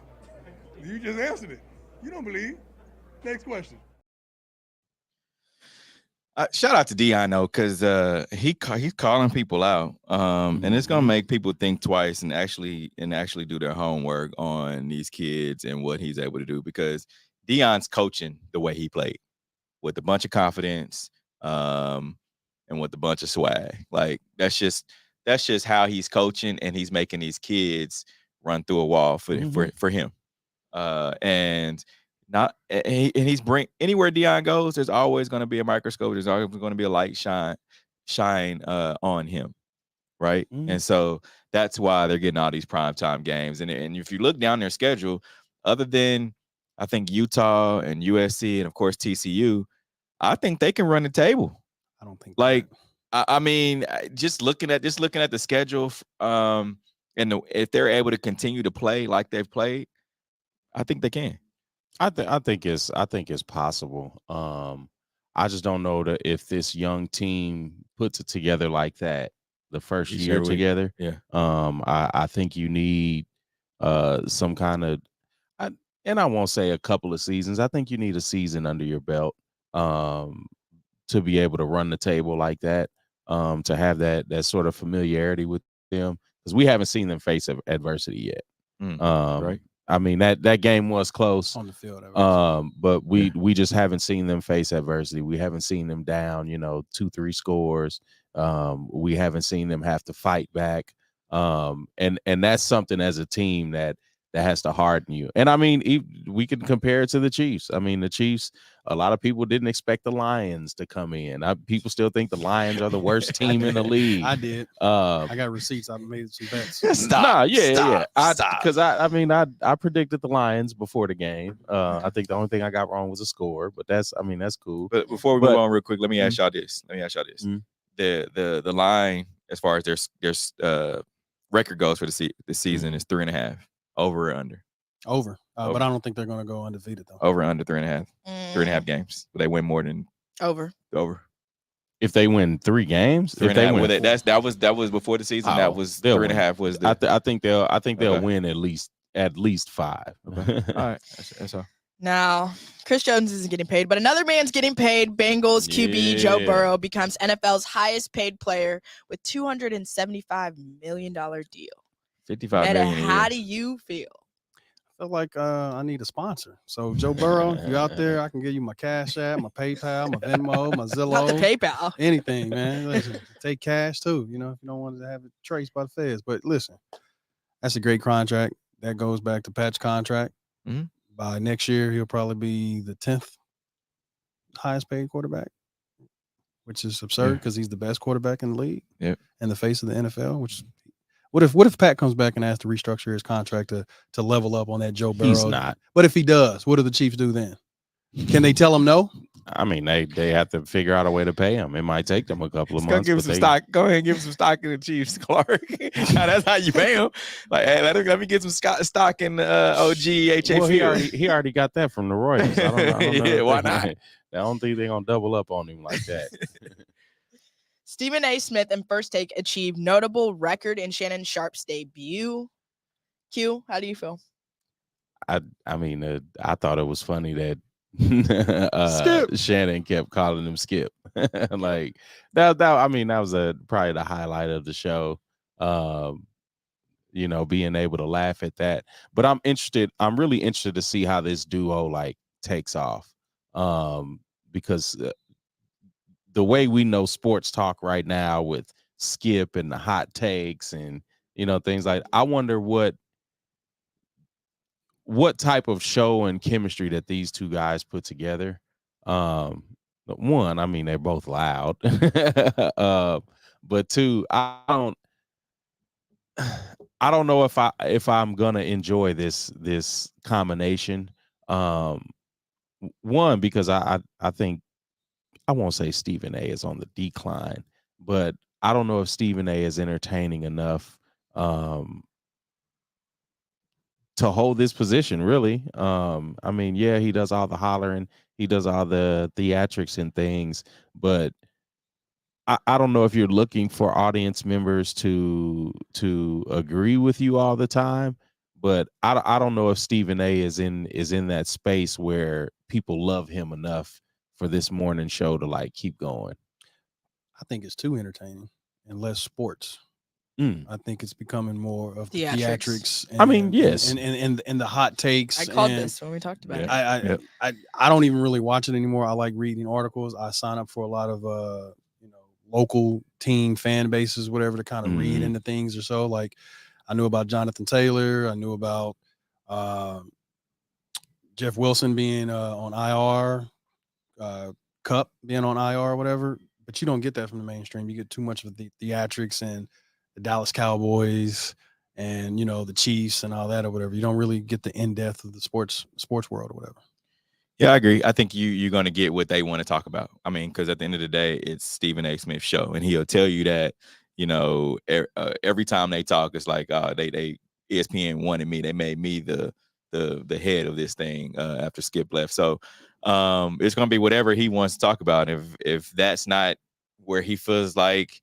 You just answered it. You don't believe. Next question.
Shout out to Deion though, because he's calling people out, and it's gonna make people think twice and actually do their homework on these kids and what he's able to do. Because Deion's coaching the way he played, with a bunch of confidence, and with a bunch of swag. Like that's just how he's coaching, and he's making these kids run through a wall for him, and. He's anywhere Deion goes, there's always going to be a microscope. There's always going to be a light shine on him, right? And so that's why they're getting all these primetime games. And if you look down their schedule, other than I think Utah and USC and of course TCU, I think they can run the table.
I don't think
I mean, just looking at the schedule, and if they're able to continue to play like they've played, I think they can.
I think it's possible. I just don't know if this young team puts it together like that the first year together.
Yeah.
I think you need some kind of, and I won't say a couple of seasons. I think you need a season under your belt to be able to run the table like that, to have that sort of familiarity with them, because we haven't seen them face adversity yet.
Right.
I mean, that game was close
on the field,
but we just haven't seen them face adversity. We haven't seen them down, 2-3 scores. We haven't seen them have to fight back, and that's something as a team that has to harden you. And I mean, we can compare it to the Chiefs. I mean, the Chiefs, a lot of people didn't expect the Lions to come in. People still think the Lions are the worst team in the league.
I did. I got receipts. I made some bets.
Stop. Because I predicted the Lions before the game. I think the only thing I got wrong was a score, but that's cool.
But before we move on real quick, let me ask y'all this. The line as far as their record goes for the season is 3.5. Over or under?
Over. But I don't think they're going to go undefeated, though.
Over, under 3.5. 3.5 games. Will they win more than
over?
If they win 3 games, if they win,
that was before the season. That was 3.5. Was
I think they'll win at least 5.
Okay. All right, that's all.
Now, Chris Jones isn't getting paid, but another man's getting paid. Bengals QB Joe Burrow becomes NFL's highest paid player with $275 million deal.
$55 million.
How do you feel?
I feel like I need a sponsor. So Joe Burrow, if you're out there, I can give you my Cash App, my PayPal, my Venmo, my Zillow.
Not the PayPal.
Anything, man. Listen, take cash too, if you don't want to have it traced by the feds. But listen, that's a great contract. That goes back to Pat's contract.
Mm-hmm.
By next year, he'll probably be the 10th highest paid quarterback, which is absurd because he's the best quarterback in the league and the face of the NFL. What if Pat comes back and has to restructure his contract to level up on that Joe Burrow?
He's not.
But if he does, what do the Chiefs do then? Can they tell him no?
I mean, they have to figure out a way to pay him. It might take them a couple of months.
Give him some stock. Go ahead and give him some stock in the Chiefs, Clark. That's how you pay him. Like, hey, let me get some stock in OGHA.
Well, he already got that from the Royals. I don't know.
Why not?
I don't think they're gonna double up on him like that.
Stephen A. Smith and First Take achieved notable record in Shannon Sharpe's debut. Q, how do you feel?
I mean, I thought it was funny that Shannon kept calling him Skip. Like that. I mean, that was probably the highlight of the show. Being able to laugh at that. But I'm really interested to see how this duo takes off. Because the way we know sports talk right now with Skip and the hot takes and things like, I wonder what type of show and chemistry that these two guys put together. One, I mean, they're both loud. But two, I don't know if I'm gonna enjoy this combination. One, because I think, I won't say Stephen A. is on the decline, but I don't know if Stephen A. is entertaining enough to hold this position, really. I mean, yeah, he does all the hollering, he does all the theatrics and things, but I don't know if you're looking for audience members to agree with you all the time, but I don't know if Stephen A is in that space where people love him enough for this morning show to like keep going.
I think it's too entertaining and less sports. I think it's becoming more of the theatrics.
Yes,
and the hot takes.
I called this when we talked about it.
I don't even really watch it anymore. I like reading articles. I sign up for a lot of local team fan bases, whatever, to kind of read into things or so. Like I knew about Jonathan Taylor. I knew about Jeff Wilson being on IR, Cup being on IR or whatever. But you don't get that from the mainstream. You get too much of the theatrics and the Dallas Cowboys and, the Chiefs and all that or whatever. You don't really get the in-depth of the sports world or whatever.
Yeah, I agree. I think you're going to get what they want to talk about. I mean, because at the end of the day, it's Stephen A. Smith's show, and he'll tell you that, every time they talk, it's like, they ESPN wanted me. They made me the head of this thing after Skip left. So it's going to be whatever he wants to talk about. If that's not where he feels like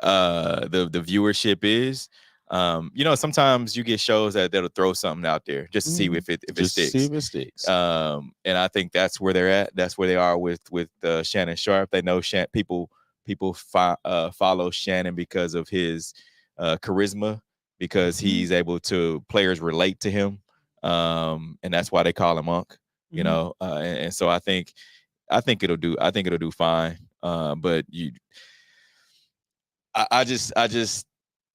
the viewership is, sometimes you get shows that'll throw something out there just to see if it sticks.
See if it sticks.
And I think that's where they're at. That's where they are with Shannon Sharpe. They know people follow Shannon because of his charisma, because he's able to players relate to him, and that's why they call him Unc. And so I think it'll do fine. But I just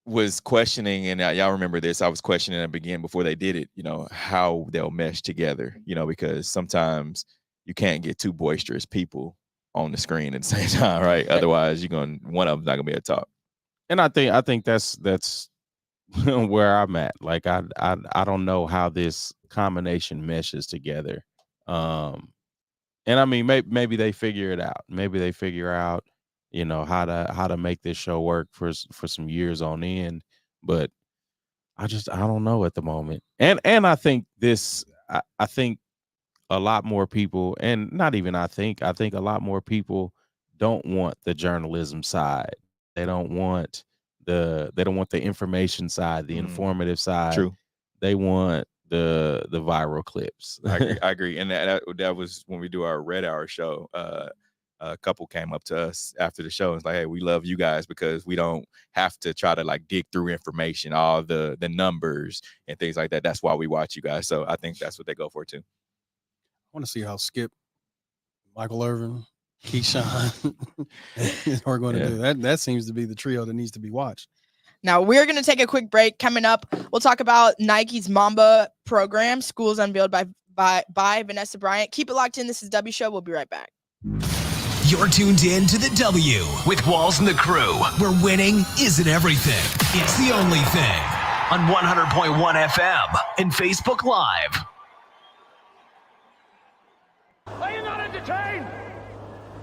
was questioning, and y'all remember this. I was questioning at the beginning before they did it, how they'll mesh together, because sometimes you can't get two boisterous people on the screen at the same time, right? Otherwise, one of them's not gonna be able to talk.
And I think that's where I'm at. Like I don't know how this combination meshes together. And I mean, maybe they figure it out. Maybe they figure out, how to make this show work for some years on end. But I don't know at the moment. And I think I think a lot more people, and not even I think a lot more people don't want the journalism side. They don't want the information side, the informative side.
True.
They want the viral clips.
I agree. And that was when we do our Red Hour show. A couple came up to us after the show and was like, hey, we love you guys because we don't have to try to like dig through information, all the numbers and things like that. That's why we watch you guys. So I think that's what they go for too.
I want to see how Skip, Michael Irvin, Keyshawn are going to do that. That seems to be the trio that needs to be watched.
Now we're going to take a quick break. Coming up, we'll talk about Nike's Mamba program, schools unveiled by Vanessa Bryant. Keep it locked in. This is W Show. We'll be right back.
You're tuned in to the W with Walls and the Crew, where winning isn't everything. It's the only thing. On 100.1 FM and Facebook Live.
Are you not entertained?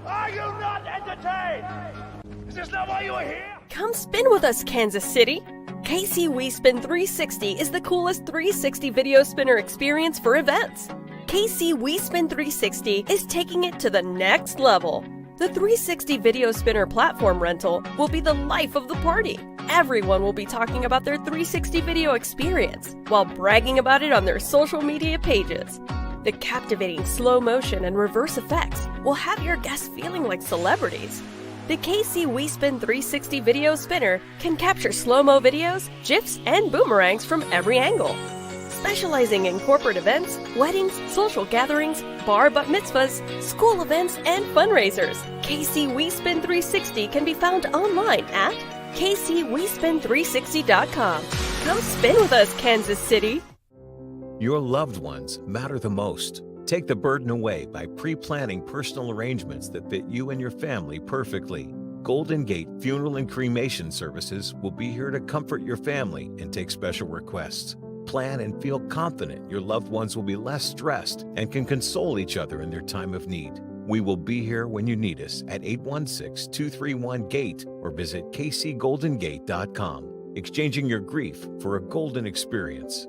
Are you not entertained? Is this not why you are here?
Come spin with us, Kansas City. KC We Spin 360 is the coolest 360 video spinner experience for events. KC We Spin 360 is taking it to the next level. The 360 video spinner platform rental will be the life of the party. Everyone will be talking about their 360 video experience while bragging about it on their social media pages. The captivating slow motion and reverse effects will have your guests feeling like celebrities. The KC We Spin 360 video spinner can capture slow-mo videos, GIFs, and boomerangs from every angle. Specializing in corporate events, weddings, social gatherings, bar bat mitzvahs, school events, and fundraisers, KC We Spin 360 can be found online at kcwespin360.com. Come spin with us, Kansas City.
Your loved ones matter the most. Take the burden away by pre-planning personal arrangements that fit you and your family perfectly. Golden Gate Funeral and Cremation Services will be here to comfort your family and take special requests. Plan and feel confident your loved ones will be less stressed and can console each other in their time of need. We will be here when you need us at 816-231-GATE or visit kcgoldengate.com. Exchanging your grief for a golden experience.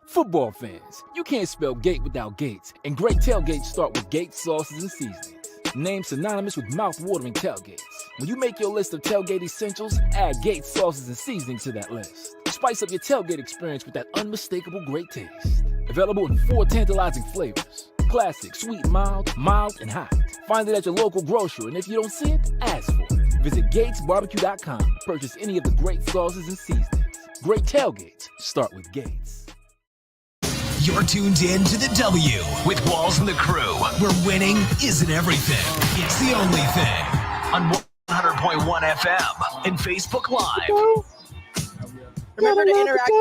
Football fans, you can't spell gate without Gates, and great tailgates start with Gates sauces and seasonings. Named synonymous with mouth-watering tailgates. When you make your list of tailgate essentials, add Gates sauces and seasonings to that list. Spice up your tailgate experience with that unmistakable great taste. Available in 4 tantalizing flavors. Classic, sweet, mild, and hot. Find it at your local grocery, and if you don't see it, ask for it. Visit GatesBarbecue.com to purchase any of the great sauces and seasonings. Great tailgates start with Gates.
You're tuned in to the W with Walls and the Crew, where winning isn't everything. It's the only thing. On 100.1 FM and Facebook Live.
Remember to interact.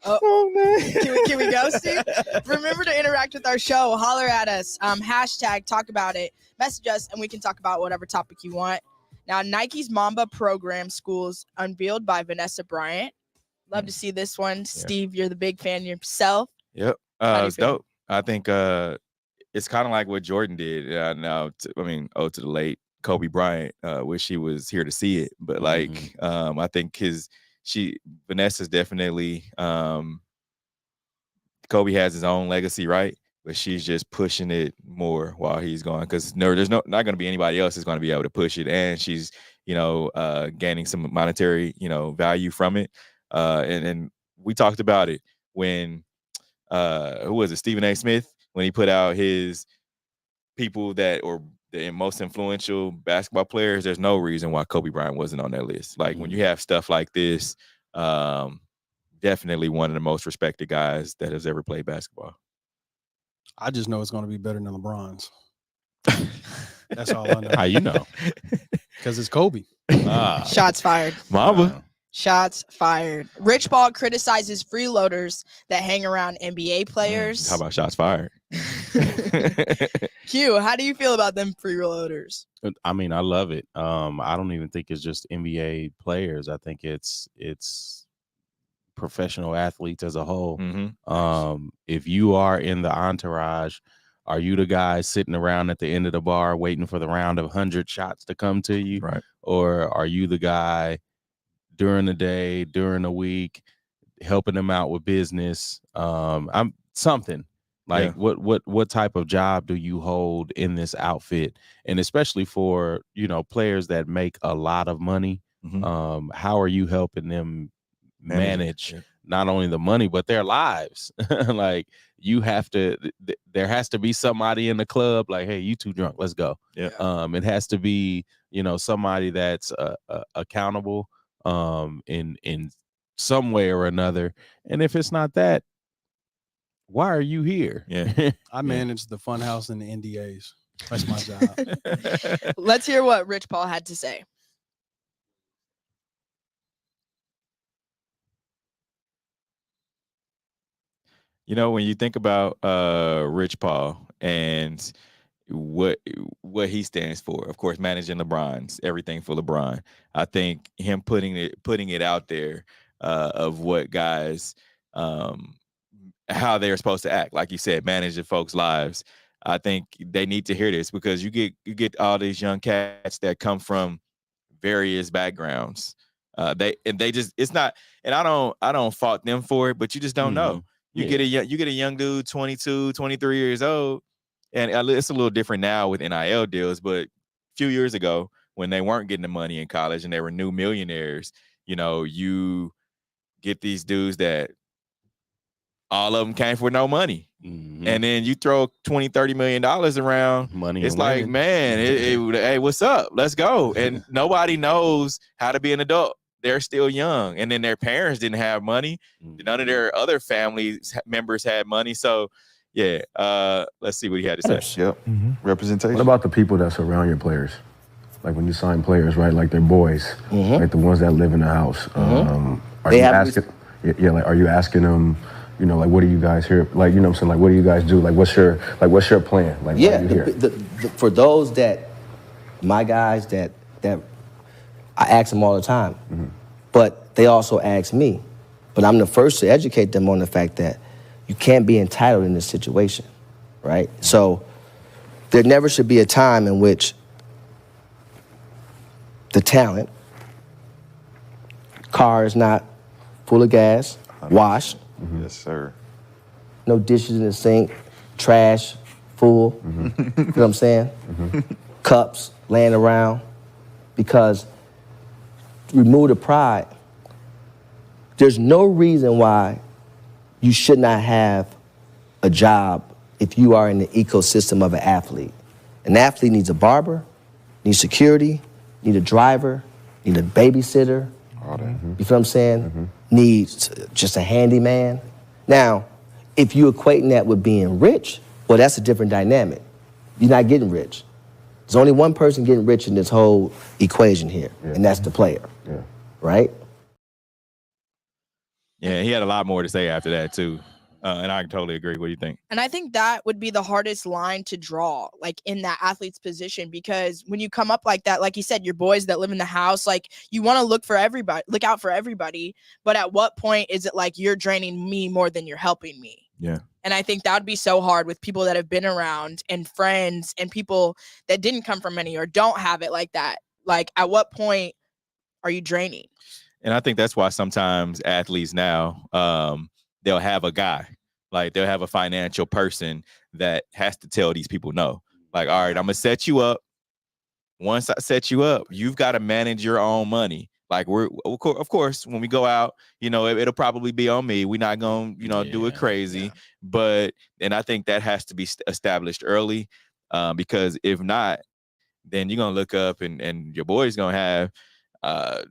Oh, man. Can we go, Steve? Remember to interact with our show. Holler at us. Hashtag talk about it. Message us, and we can talk about whatever topic you want. Now, Nike's Mamba program schools unveiled by Vanessa Bryant. Love to see this one. Steve, you're the big fan yourself.
Yep. It's dope. I think it's kind of like what Jordan did. To the late Kobe Bryant. Wish he was here to see it. But I think Vanessa's definitely Kobe has his own legacy, right? But she's just pushing it more while he's gone, because there's not going to be anybody else that's going to be able to push it, and she's gaining some monetary value from it. And we talked about it when who was it, Stephen A. Smith, when he put out his people that or the most influential basketball players. There's no reason why Kobe Bryant wasn't on that list. Like when you have stuff like this, definitely one of the most respected guys that has ever played basketball.
I just know it's going to be better than LeBron's. That's all I know.
How you know?
Because it's Kobe.
Shots fired.
Mamba.
Shots fired. Rich Paul criticizes freeloaders that hang around NBA players.
How about shots fired?
Q, how do you feel about them freeloaders?
I mean, I love it. I don't even think it's just NBA players. I think it's professional athletes as a whole.
Mm-hmm.
If you are in the entourage, are you the guy sitting around at the end of the bar waiting for the round of 100 shots to come to you?
Right.
Or are you the guy during the day, during the week, helping them out with business? I'm something like what type of job do you hold in this outfit? And especially for, players that make a lot of money, how are you helping them manage not only the money, but their lives? Like you have to, there has to be somebody in the club like, hey, you too drunk, let's go.
Yeah.
It has to be, somebody that's accountable in some way or another. And if it's not that, why are you here?
Yeah.
I manage the fun house and the NDAs. That's my job.
Let's hear what Rich Paul had to say.
When you think about Rich Paul and what he stands for, of course, managing LeBron's, everything for LeBron. I think him putting it out there of what guys, how they're supposed to act, like you said, managing folks' lives. I think they need to hear this, because you get all these young cats that come from various backgrounds. It's not, and I don't fault them for it, but you just don't know. You get a young dude, 22, 23 years old, and it's a little different now with NIL deals, but a few years ago when they weren't getting the money in college and they were new millionaires, you get these dudes that all of them came for no money.
Mm-hmm.
And then you throw $20-30 million around.
Money.
It's like, man, hey, what's up? Let's go. And nobody knows how to be an adult. They're still young. And then their parents didn't have money. None of their other family members had money. So, let's see what he had to say.
Yep. Representation. What about the people that surround your players? Like when you sign players, right? Like their boys, like the ones that live in the house. Are you asking them, like, what do you guys here? Like, what I'm saying? Like, what do you guys do? Like, what's your plan? Like, why are you here?
For those my guys that I ask them all the time, but they also ask me. But I'm the first to educate them on the fact that you can't be entitled in this situation, right? So there never should be a time in which the talent, car is not full of gas, washed.
Yes, sir.
No dishes in the sink, trash full. You know what I'm saying? Cups laying around. Because remove the pride There's no reason why you should not have a job if you are in the ecosystem of an athlete. An athlete needs a barber, needs security, needs a driver, needs a babysitter.
All that.
You feel what I'm saying? Needs just a handyman. Now, if you equating that with being rich, well, that's a different dynamic. You're not getting rich. There's only one person getting rich in this whole equation here, and that's the player.
Yeah.
Right?
Yeah, he had a lot more to say after that too. And I totally agree. What do you think?
And I think that would be the hardest line to draw, like in that athlete's position, because when you come up like that, like you said, your boys that live in the house, like you want to look out for everybody. But at what point is it like you're draining me more than you're helping me?
Yeah.
And I think that would be so hard with people that have been around and friends and people that didn't come from money or don't have it like that. Like, at what point are you draining?
And I think that's why sometimes athletes now, they'll have a guy, like they'll have a financial person that has to tell these people no. Like, all right, I'm gonna set you up. Once I set you up, you've got to manage your own money. Like, we're of course when we go out, it'll probably be on me. We're not gonna, do it crazy. But and I think that has to be established early, because if not, then you're gonna look up and your boy's gonna have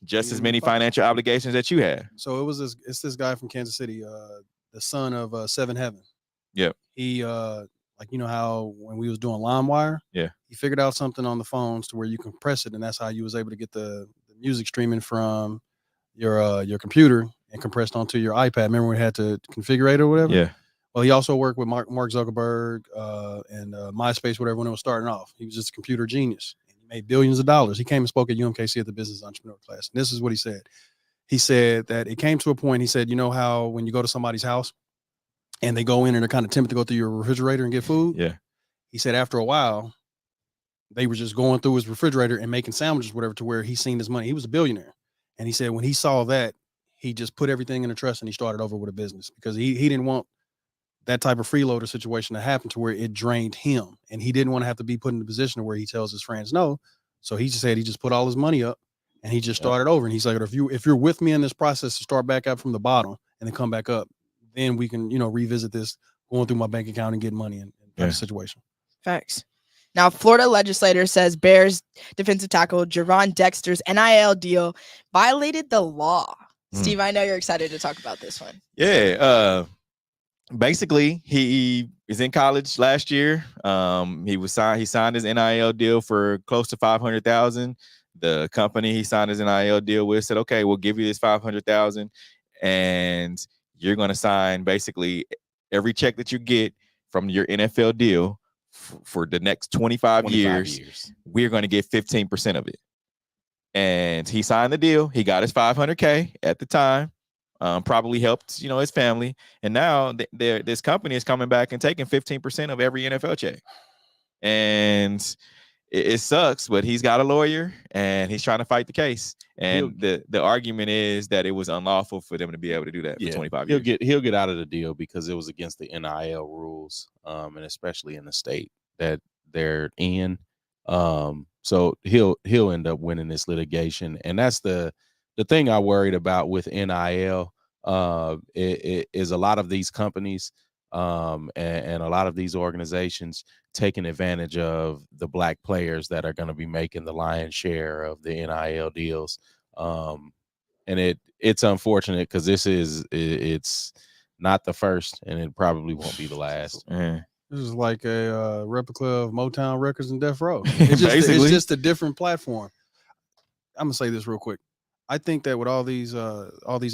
just as many financial obligations that you have.
So it's this guy from Kansas City, the son of Seven Heaven.
Yep.
He how when we was doing LimeWire, he figured out something on the phones to where you compress it, and that's how you was able to get the music streaming from your computer and compressed onto your iPad. Remember we had to configure it or whatever?
Yeah.
Well, he also worked with Mark Zuckerberg and MySpace, whatever, when it was starting off. He was just a computer genius. He made billions of dollars. He came and spoke at UMKC at the business entrepreneur class. And this is what he said. He said that it came to a point, he said, you know how when you go to somebody's house and they go in and they're kind of tempted to go through your refrigerator and get food?
Yeah.
He said after a while, they were just going through his refrigerator and making sandwiches, whatever, to where he seen his money. He was a billionaire. And he said when he saw that, he just put everything in a trust and he started over with a business because he didn't want that type of freeloader situation to happen to where it drained him. And he didn't want to have to be put in a position where he tells his friends no. So he just said he just put all his money up and he just started over. And he's like, if you're with me in this process to start back up from the bottom and then come back up, then we can, revisit this going through my bank account and get money in that situation.
Facts. Now, Florida legislator says Bears defensive tackle Javon Dexter's NIL deal violated the law. Steve, I know you're excited to talk about this one.
Yeah. Basically, he is in college last year. He signed his NIL deal for close to $500,000. The company he signed his NIL deal with said, okay, we'll give you this $500,000 and you're going to sign basically every check that you get from your NFL deal for the next 25 years. We're going to get 15% of it. And he signed the deal. He got his $500K at the time. Probably helped, his family. And now this company is coming back and taking 15% of every NFL check. And it sucks, but he's got a lawyer and he's trying to fight the case. And the argument is that it was unlawful for them to be able to do that for 25 years.
He'll get out of the deal because it was against the NIL rules, and especially in the state that they're in. So he'll end up winning this litigation. And that's the thing I worried about with NIL. It is a lot of these companies and a lot of these organizations taking advantage of the black players that are going to be making the lion's share of the NIL deals. And it's unfortunate because it's not the first and it probably won't be the last.
This is like a replica of Motown Records and Death Row. It's just a different platform. I'm gonna say this real quick. I think that with all these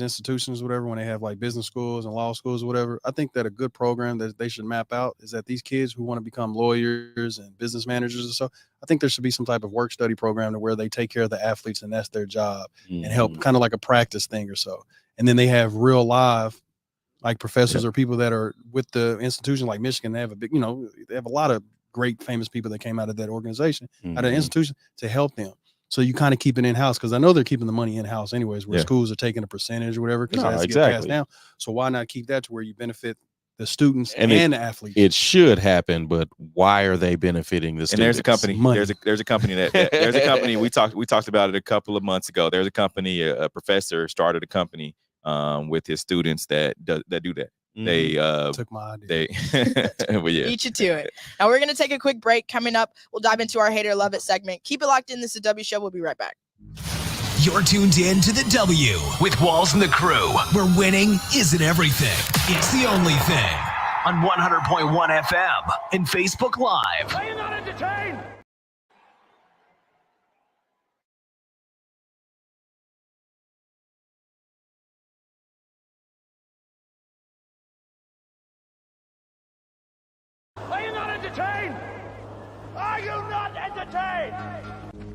institutions, whatever, when they have like business schools and law schools or whatever, I think that a good program that they should map out is that these kids who want to become lawyers and business managers and so, I think there should be some type of work study program to where they take care of the athletes and that's their job and help, kind of like a practice thing or so. And then they have real live like professors or people that are with the institution like Michigan. They have a big, they have a lot of great famous people that came out of that organization, out of the institution to help them. So you kind of keep it in-house because I know they're keeping the money in-house anyways, where schools are taking a percentage or whatever because it has to get passed down. So why not keep that to where you benefit the students and the athletes.
It should happen, but why are they benefiting the students?
And there's a company. There's a company there's a company we talked about it a couple of months ago. There's a company, a professor started a company with his students that do that. They
took my idea.
But yeah.
Beat you to it. Now we're gonna take a quick break. Coming up, we'll dive into our Hate or Love It segment. Keep it locked in. This is the W Show. We'll be right back.
You're tuned in to the W with Walls and the Crew, where winning isn't everything. It's the only thing. On 100.1 FM and Facebook Live.
Are you not entertained? Are you not entertained? Are you not entertained?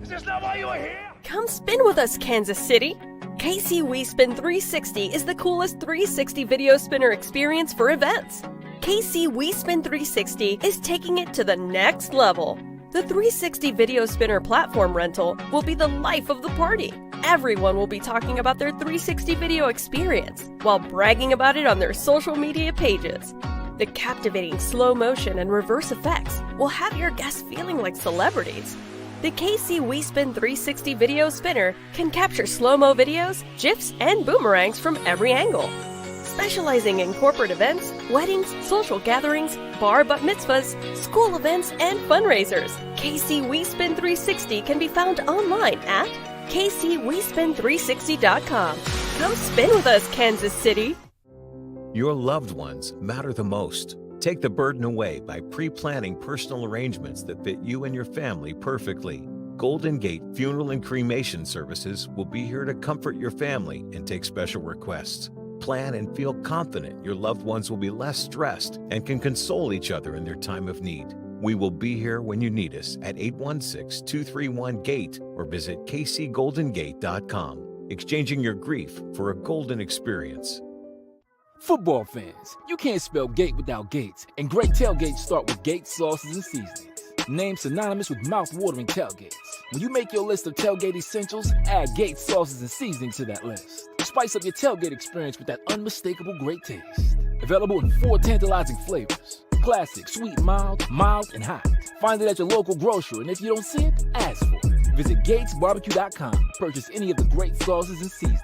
Is this not why you are here?
Come spin with us, Kansas City. KC WeSpin 360 is the coolest 360 video spinner experience for events. KC WeSpin 360 is taking it to the next level. The 360 video spinner platform rental will be the life of the party. Everyone will be talking about their 360 video experience while bragging about it on their social media pages. The captivating slow motion and reverse effects will have your guests feeling like celebrities. The KC WeSpin 360 video spinner can capture slow-mo videos, GIFs, and boomerangs from every angle. Specializing in corporate events, weddings, social gatherings, bar bat mitzvahs, school events, and fundraisers, KC WeSpin 360 can be found online at kcwespin360.com. Come spin with us, Kansas City.
Your loved ones matter the most. Take the burden away by pre-planning personal arrangements that fit you and your family perfectly. Golden Gate Funeral and Cremation Services will be here to comfort your family and take special requests. Plan and feel confident your loved ones will be less stressed and can console each other in their time of need. We will be here when you need us at 816-231-GATE or visit kcgoldengate.com. Exchanging your grief for a golden experience.
Football fans, you can't spell gate without Gates, and great tailgates start with Gates sauces and seasonings. Named synonymous with mouth-watering tailgates. When you make your list of tailgate essentials, add Gates sauces and seasonings to that list. Spice up your tailgate experience with that unmistakable great taste. Available in 4 tantalizing flavors. Classic, sweet, mild, and hot. Find it at your local grocer, and if you don't see it, ask for it. Visit GatesBarbecue.com to purchase any of the great sauces and seasonings.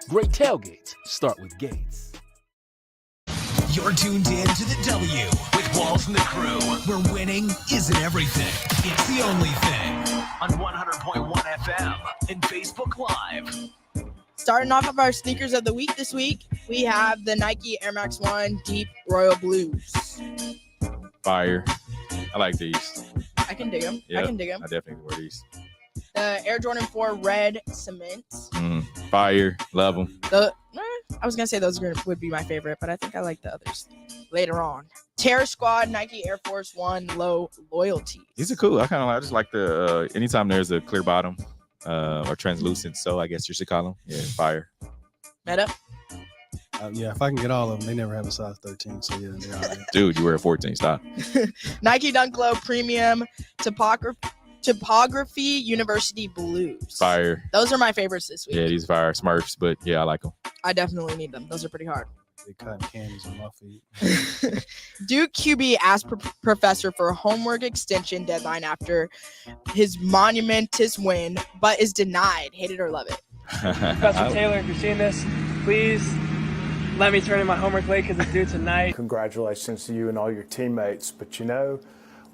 Great tailgates start with Gates.
You're tuned in to the W with Walls and the Crew, where winning isn't everything. It's the only thing. On 100.1 FM and Facebook Live.
Starting off of our sneakers of the week this week, we have the Nike Air Max 1 Deep Royal Blues.
Fire. I like these.
I can dig them.
Yep,
I can dig them.
I definitely wear these.
The Air Jordan 4 Red Cement.
Fire. Love them.
I was going to say those would be my favorite, but I think I like the others later on. Terror Squad Nike Air Force 1 Low Loyalty.
These are cool. I just like the anytime there's a clear bottom or translucent, so I guess you should call them. Yeah, fire.
Meta?
Yeah, if I can get all of them. They never have a size 13, so yeah, they're all right.
Dude, you wear a 14. Stop.
Nike Dunk Low Premium Topography University Blues.
Fire.
Those are my favorites this week.
Yeah, these fire Smurfs, but yeah, I like them.
I definitely need them. Those are pretty hard.
They cutting candies on my feet.
Duke QB asked professor for a homework extension deadline after his monumentous win, but is denied. Hate it or love it.
Professor Taylor, if you're seeing this, please let me turn in my homework late because it's due tonight.
Congratulations to you and all your teammates. But you know,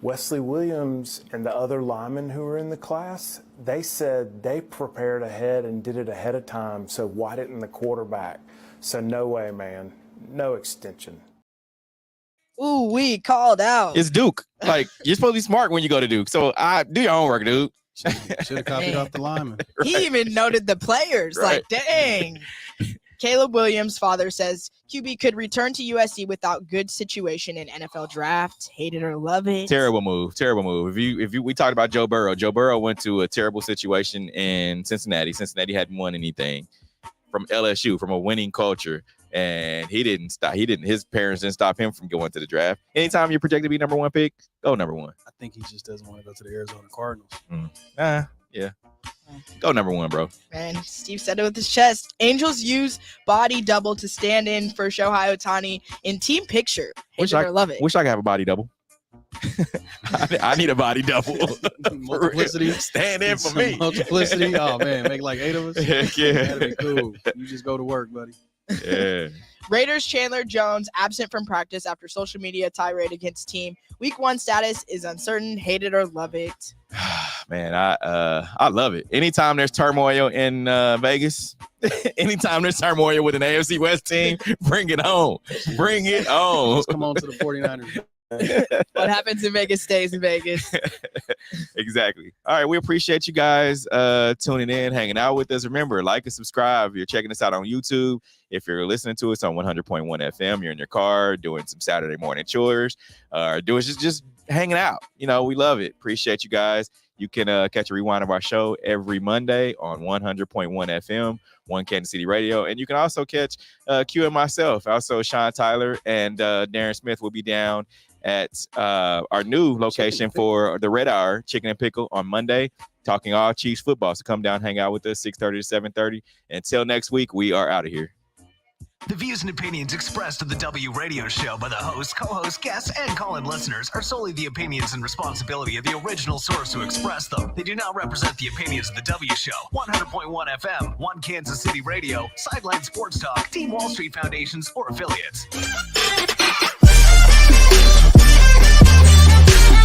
Wesley Williams and the other linemen who were in the class, they said they prepared ahead and did it ahead of time, so why didn't the quarterback? So no way, man. No extension.
Ooh, we called out.
It's Duke. Like, you're supposed to be smart when you go to Duke. So do your homework, dude.
Should have copied off the lineman.
Right. He even noted the players. Right. Like, dang. Caleb Williams' father says QB could return to USC without good situation in NFL draft. Hate it or love it.
Terrible move. Terrible move. We talked about Joe Burrow. Joe Burrow went to a terrible situation in Cincinnati. Cincinnati hadn't won anything from LSU, from a winning culture. And he didn't stop. His parents didn't stop him from going to the draft. Anytime you're projected to be number 1 pick, go number 1.
I think he just doesn't want to go to the Arizona Cardinals.
Yeah. Go number 1, bro.
Man, Steve said it with his chest. Angels use body double to stand in for Shohei Ohtani in team picture. Hate it or love it.
Wish I could have a body double. I need a body double.
Multiplicity.
Stand in for me.
Multiplicity. Oh, man. Make like 8 of us.
Heck yeah.
That'd be cool. You just go to work, buddy.
Yeah.
Raiders Chandler Jones absent from practice after social media tirade against team. Week 1 status is uncertain. Hate it or love it.
Man, I love it. Anytime there's turmoil in Vegas, anytime there's turmoil with an AFC West team, bring it on. Bring it on.
Let's come on to the 49ers.
What happens in Vegas stays in Vegas.
Exactly. All right. We appreciate you guys tuning in, hanging out with us. Remember, like and subscribe. If you're checking us out on YouTube, if you're listening to us on 100.1 FM, you're in your car doing some Saturday morning chores, or doing just hanging out. You know, we love it. Appreciate you guys. You can catch a rewind of our show every Monday on 100.1 FM, One Kansas City Radio. And you can also catch Q and myself. Also, Sean Tyler and Darren Smith will be down at our new location for the Red Hour Chicken and Pickle on Monday, talking all Chiefs football. So come down, hang out with us, 6:30 to 7:30. Until next week, we are out of here.
The views and opinions expressed of the W Radio Show by the host, co-host, guests, and call-in listeners are solely the opinions and responsibility of the original source who expressed them. They do not represent the opinions of the W Show, 100.1 FM, One Kansas City Radio, Sideline Sports Talk, Team Wall Street Foundations, or affiliates.